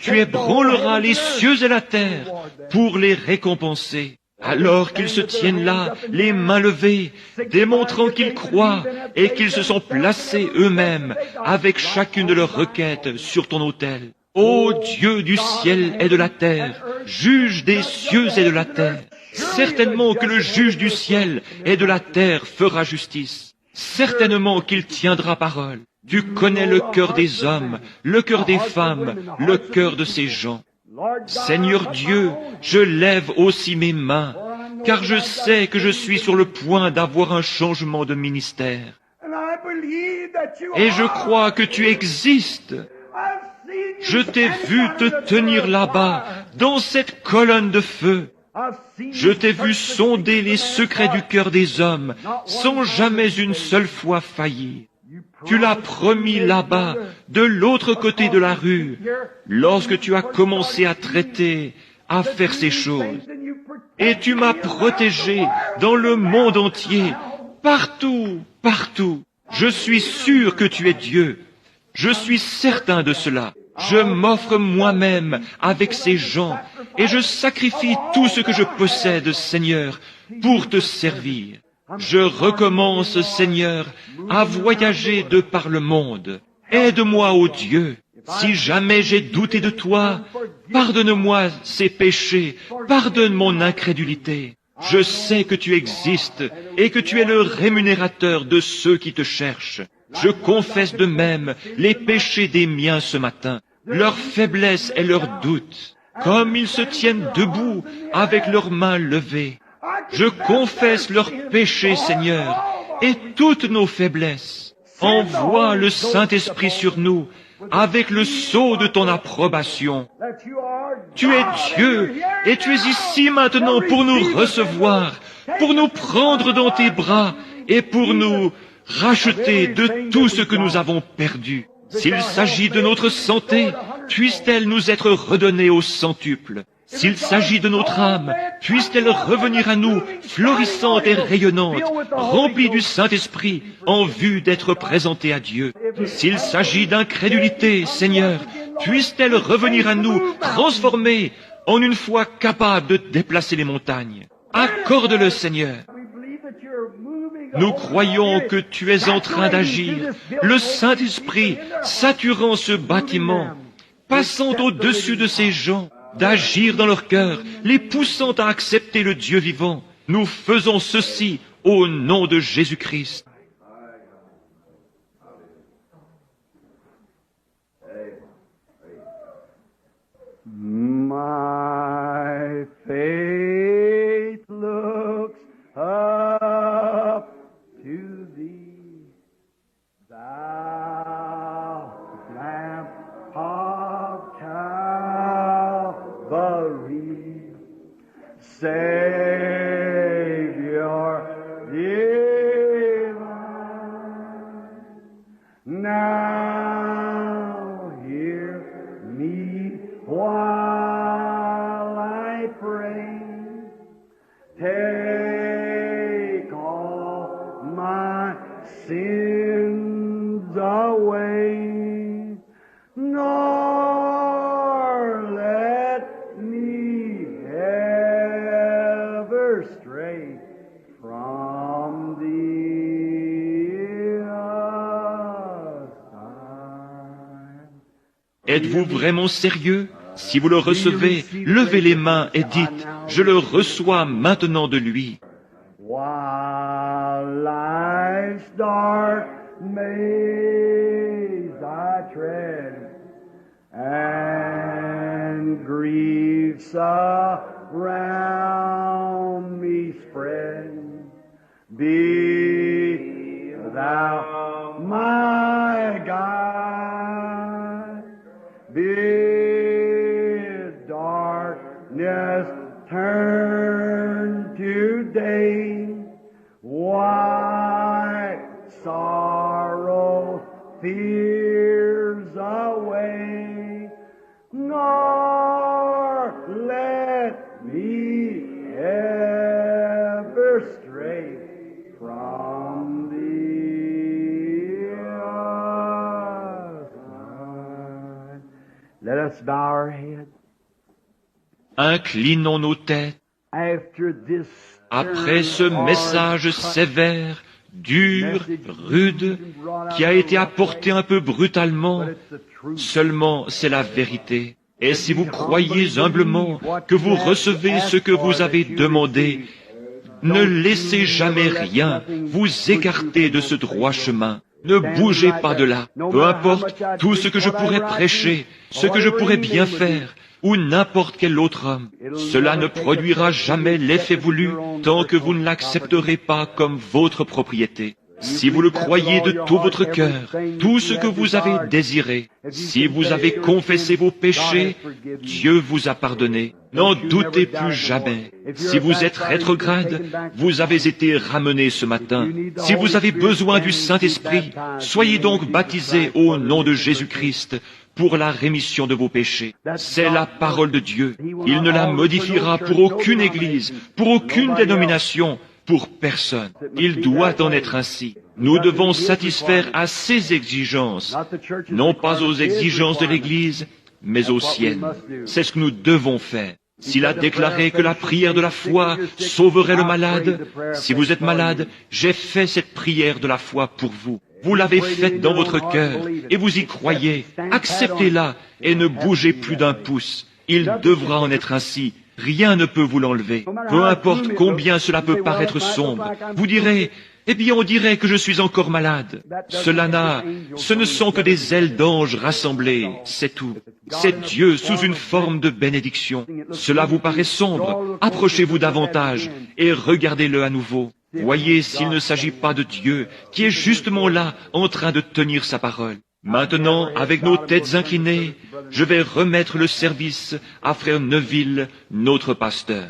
tu ébranleras les cieux et la terre pour les récompenser. Alors qu'ils se tiennent là, les mains levées, démontrant qu'ils croient et qu'ils se sont placés eux-mêmes avec chacune de leurs requêtes sur ton autel. Ô Dieu du ciel et de la terre, juge des cieux et de la terre, certainement que le juge du ciel et de la terre fera justice. Certainement qu'il tiendra parole. Tu connais le cœur des hommes, le cœur des femmes, le cœur de ces gens. Seigneur Dieu, je lève aussi mes mains, car je sais que je suis sur le point d'avoir un changement de ministère. Et je crois que tu existes. Je t'ai vu te tenir là-bas, dans cette colonne de feu. Je t'ai vu sonder les secrets du cœur des hommes, sans jamais une seule fois faillir. Tu l'as promis là-bas, de l'autre côté de la rue, lorsque tu as commencé à traiter, à faire ces choses. Et tu m'as protégé dans le monde entier, partout, partout. Je suis sûr que tu es Dieu. Je suis certain de cela. Je m'offre moi-même avec ces gens et je sacrifie tout ce que je possède, Seigneur, pour te servir. Je recommence, Seigneur, à voyager de par le monde. Aide-moi, ô Dieu. Si jamais j'ai douté de toi, pardonne-moi ces péchés, pardonne mon incrédulité. Je sais que tu existes et que tu es le rémunérateur de ceux qui te cherchent. Je confesse de même les péchés des miens ce matin, leurs faiblesses et leurs doutes, comme ils se tiennent debout avec leurs mains levées. Je confesse leurs péchés, Seigneur, et toutes nos faiblesses. Envoie le Saint-Esprit sur nous avec le sceau de ton approbation. Tu es Dieu et tu es ici maintenant pour nous recevoir, pour nous prendre dans tes bras et pour nous racheter de tout ce que nous avons perdu. S'il s'agit de notre santé, puisse-t-elle nous être redonnée au centuple. S'il s'agit de notre âme, puisse-t-elle revenir à nous, florissante et rayonnante, remplie du Saint-Esprit, en vue d'être présentée à Dieu. S'il s'agit d'incrédulité, Seigneur, puisse-t-elle revenir à nous, transformée, en une foi capable de déplacer les montagnes. Accorde-le, Seigneur. Nous croyons que tu es en train d'agir, le Saint-Esprit saturant ce bâtiment, passant au-dessus de ces gens, d'agir dans leur cœur, les poussant à accepter le Dieu vivant. Nous faisons ceci au nom de Jésus-Christ. My faith looks up to thee, thou Lamb of Calvary, Savior divine. Now hear me while I pray. Take all my sins away, nor let me ever Êtes-vous vraiment sérieux? Si vous le recevez, levez les mains et dites, je le reçois maintenant de lui. While life's dark maze I tread, and grief surround me spread, be thou my guide, bid darkness turn to day, white sorrow fears away, nor let me ever stray from thee. Let us bow our heads. Inclinons nos têtes. After this Après ce message sévère, dur, rude, qui a été apporté un peu brutalement, seulement c'est la vérité. Et si vous croyez humblement que vous recevez ce que vous avez demandé, ne laissez jamais rien vous écarter de ce droit chemin. Ne bougez pas de là. Peu importe tout ce que je pourrais prêcher, ce que je pourrais bien faire, ou n'importe quel autre homme. Cela ne produira jamais l'effet voulu tant que vous ne l'accepterez pas comme votre propriété. Si vous le croyez de tout votre cœur, tout ce que vous avez désiré, si vous avez confessé vos péchés, Dieu vous a pardonné. N'en doutez plus jamais. Si vous êtes rétrograde, vous avez été ramené ce matin. Si vous avez besoin du Saint-Esprit, soyez donc baptisés au nom de Jésus-Christ pour la rémission de vos péchés. C'est la parole de Dieu. Il ne la modifiera pour aucune église, pour aucune dénomination, pour personne. Il doit en être ainsi. Nous devons satisfaire à ses exigences, non pas aux exigences de l'Église, mais aux siennes. C'est ce que nous devons faire. S'il a déclaré que la prière de la foi sauverait le malade, si vous êtes malade, j'ai fait cette prière de la foi pour vous. Vous l'avez faite dans votre cœur et vous y croyez. Acceptez-la et ne bougez plus d'un pouce. Il devra en être ainsi. Rien ne peut vous l'enlever. Peu importe combien cela peut paraître sombre. Vous direz, eh bien on dirait que je suis encore malade. Ce ne sont que des ailes d'anges rassemblées, c'est tout. C'est Dieu sous une forme de bénédiction. Cela vous paraît sombre. Approchez-vous davantage et regardez-le à nouveau. Voyez s'il ne s'agit pas de Dieu qui est justement là en train de tenir sa parole. Maintenant, avec nos têtes inclinées, je vais remettre le service à Frère Neville, notre pasteur.